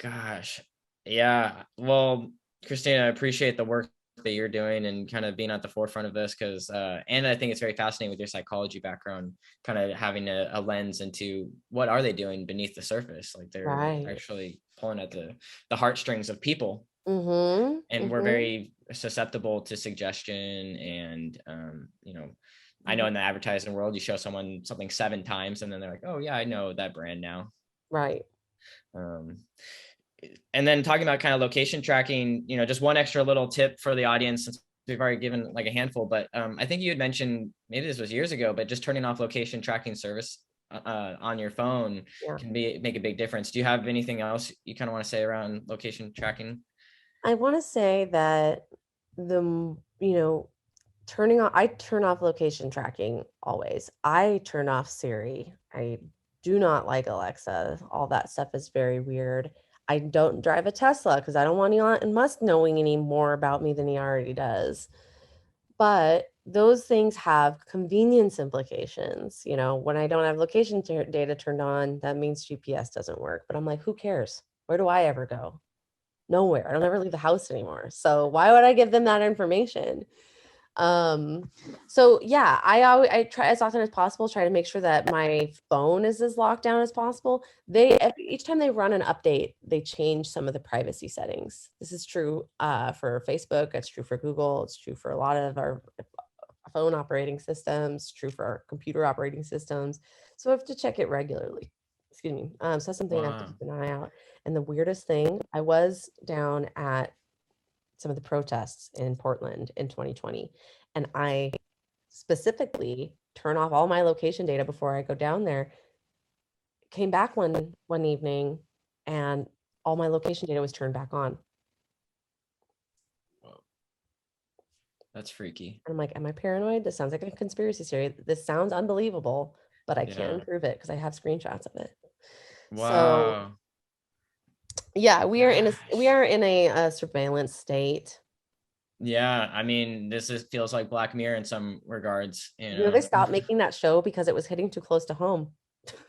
A: Gosh. Yeah. Well, Christina, I appreciate the work that you're doing and kind of being at the forefront of this because and I think it's very fascinating with your psychology background, kind of having a lens into what are they doing beneath the surface. Like they're
B: right.
A: actually pulling at the heartstrings of people,
B: Mm-hmm.
A: and we're
B: Mm-hmm.
A: very susceptible to suggestion. And you know, I know
B: Mm-hmm.
A: in the advertising world, you show someone something 7 times and then they're like, oh yeah, I know that brand now.
B: Right.
A: um, and then talking about kind of location tracking, you know, just one extra little tip for the audience, since we've already given like a handful, but I think you had mentioned, maybe this was years ago, but just turning off location tracking service on your phone
B: Yeah.
A: can make a big difference. Do you have anything else you kind of want to say around location tracking?
B: I want to say that I turn off location tracking always. I turn off Siri. I do not like Alexa. All that stuff is very weird. I don't drive a Tesla because I don't want Elon Musk knowing any more about me than he already does. But those things have convenience implications. When I don't have location data turned on, that means GPS doesn't work. But I'm like, who cares? Where do I ever go? Nowhere. I don't ever leave the house anymore. So why would I give them that information? Um, so yeah, I try as often as possible, try to make sure that my phone is as locked down as possible. Each time they run an update, they change some of the privacy settings. This is true for Facebook, it's true for Google, it's true for a lot of our phone operating systems, true for our computer operating systems. So I have to check it regularly. Excuse me. So that's something I have to
A: Wow.
B: keep an eye out. And the weirdest thing, I was down at some of the protests in Portland in 2020. And I specifically turn off all my location data before I go down there. Came back one evening and all my location data was turned back on.
A: That's freaky.
B: And I'm like, am I paranoid? This sounds like a conspiracy theory. This sounds unbelievable, but I
A: Yeah.
B: can't prove it because I have screenshots of it. So
A: Wow.
B: yeah, we
A: Gosh.
B: are in a surveillance state.
A: Yeah, I mean, feels like Black Mirror in some regards, you
B: They
A: know.
B: stopped making that show because it was hitting too close to home.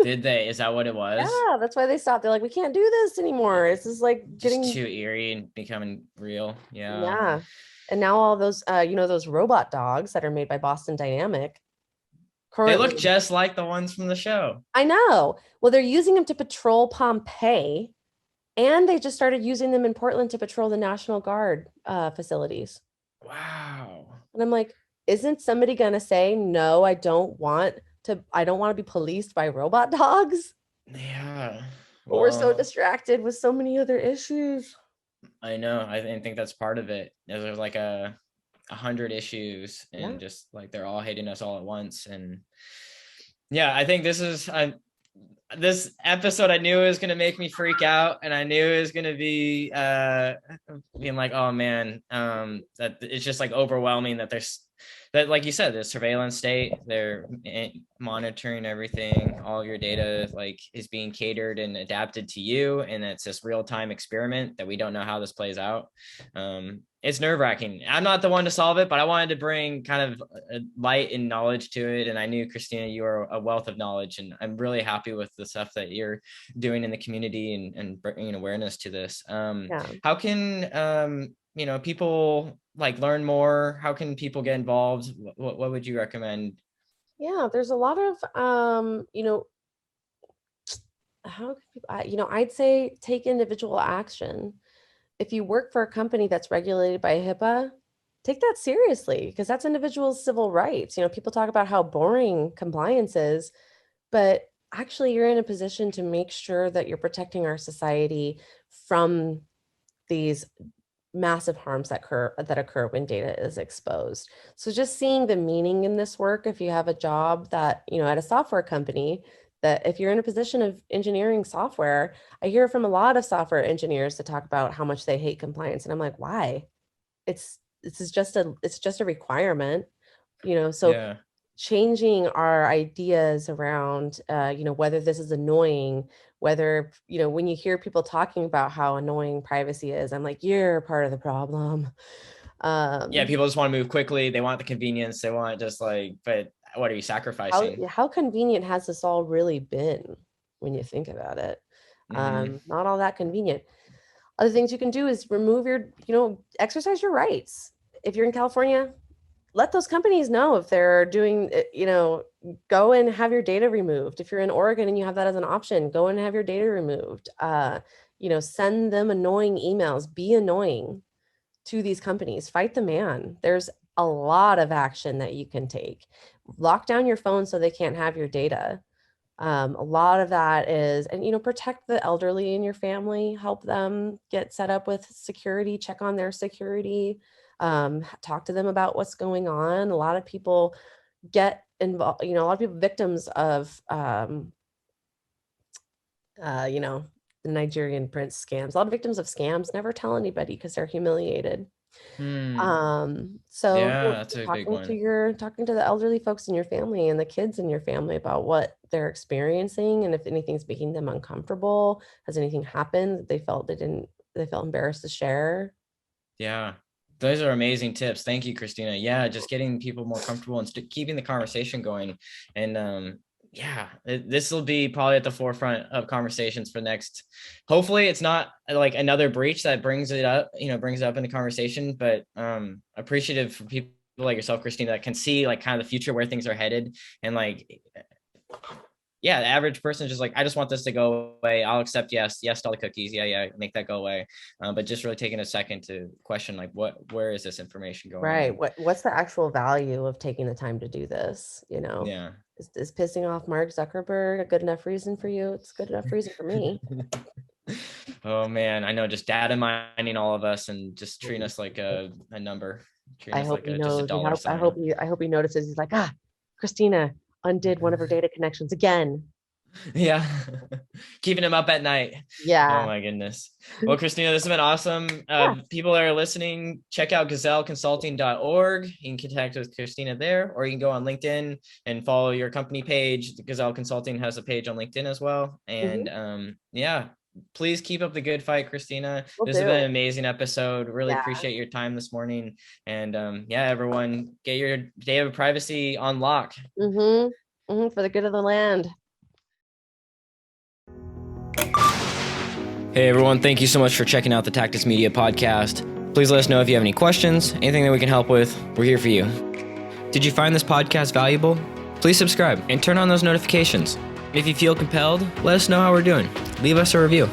A: Did they? Is that what it was?
B: Yeah, that's why they stopped. They're like, we can't do this anymore. It's just like
A: Just
B: getting,
A: too eerie and becoming real. Yeah.
B: yeah. And now all those, those robot dogs that are made by Boston Dynamic
A: They look
B: currently,
A: just like the ones from the show.
B: I know. Well, they're using them to patrol Pompeii, and they just started using them in Portland to patrol the National Guard facilities.
A: Wow.
B: And I'm like, isn't somebody gonna say, no, I don't want to be policed by robot dogs?
A: Yeah.
B: But we're so
A: Well,
B: distracted with so many other issues.
A: I know. I think that's part of it. There's like a hundred issues,
B: Yeah.
A: and just like they're all hitting us all at once. And yeah, I think this episode I knew it was gonna make me freak out, and I knew it was gonna be being like, oh man, that it's just like overwhelming that there's that, like you said, the surveillance state, they're monitoring everything, all your data like is being catered and adapted to you, and it's this real-time experiment that we don't know how this plays out. It's nerve-wracking. I'm not the one to solve it, but I wanted to bring kind of a light and knowledge to it. And I knew, Christina, you are a wealth of knowledge, and I'm really happy with the stuff that you're doing in the community and bringing awareness to this.
B: Yeah.
A: How can people like learn more? How can people get involved? What would you recommend?
B: Yeah. There's a lot of, how can people, I'd say take individual action. If you work for a company that's regulated by HIPAA, take that seriously because that's individual civil rights. People talk about how boring compliance is, but actually you're in a position to make sure that you're protecting our society from these massive harms that occur when data is exposed. So just seeing the meaning in this work, if you have a job that, at a software company, that if you're in a position of engineering software, I hear from a lot of software engineers to talk about how much they hate compliance. And I'm like, why? It's just a requirement, so
A: Yeah.
B: changing our ideas around whether this is annoying, whether when you hear people talking about how annoying privacy is, I'm like, you're part of the problem.
A: Yeah,
B: um
A: people just want to move quickly. They want the convenience. They want just like, but what are you
B: how
A: sacrificing?
B: how convenient has this all really been when you think about it?
A: Mm-hmm.
B: Not all that convenient. Other things you can do is remove your, exercise your rights. If you're in California, let those companies know if they're doing, go and have your data removed. If you're in Oregon and you have that as an option, go and have your data removed. Send them annoying emails, be annoying to these companies, fight the man. There's a lot of action that you can take. Lock down your phone so they can't have your data. A lot of that is, and protect the elderly in your family, help them get set up with security, check on their security, talk to them about what's going on. A lot of people get involved, a lot of people victims of, the Nigerian prince scams. A lot of victims of scams never tell anybody because they're humiliated.
A: Hmm.
B: So
A: Yeah, that's a big one.
B: talking to the elderly folks in your family and the kids in your family about what they're experiencing, and if anything's making them uncomfortable, has anything happened that they felt embarrassed to share.
A: Yeah. Those are amazing tips. Thank you, Christina. Yeah, just getting people more comfortable and keeping the conversation going. And yeah, this will be probably at the forefront of conversations for next. Hopefully, it's not like another breach that brings it up, brings it up in the conversation. But appreciative for people like yourself, Christina, that can see like kind of the future where things are headed, and like yeah, the average person is just like, I just want this to go away. I'll accept yes to all the cookies. Yeah, make that go away. But just really taking a second to question like, where is this information going?
B: Right.
A: And
B: What's the actual value of taking the time to do this?
A: yeah.
B: Is pissing off Mark Zuckerberg a good enough reason for you? It's a good enough reason for me.
A: Oh man, I know, just data mining all of us and just treating us like a number, treating
B: I
A: us
B: hope
A: like
B: he
A: just a
B: knows.
A: dollar
B: I hope
A: sign.
B: he notices. He's like, Christina undid one of her data connections again.
A: Yeah. Keeping him up at night. Oh
B: Yeah.
A: my goodness. Well, Christina, this has been awesome.
B: Yeah.
A: People that are listening, check out gazelleconsulting.org. You can connect with Christina there, or you can go on LinkedIn and follow your company page. Gazelle Consulting has a page on LinkedIn as well. And
B: Mhm.
A: yeah, please keep up the good fight, Christina.
B: Will
A: This has
B: do.
A: been an amazing episode. Really
B: Yeah.
A: appreciate your time this morning. And yeah, everyone, get your data privacy on lock.
B: Mm-hmm. Mm-hmm. For the good of the land.
A: Hey everyone, thank you so much for checking out the Tactus Media podcast. Please let us know if you have any questions, anything that we can help with. We're here for you. Did you find this podcast valuable? Please subscribe and turn on those notifications. If you feel compelled, let us know how we're doing. Leave us a review.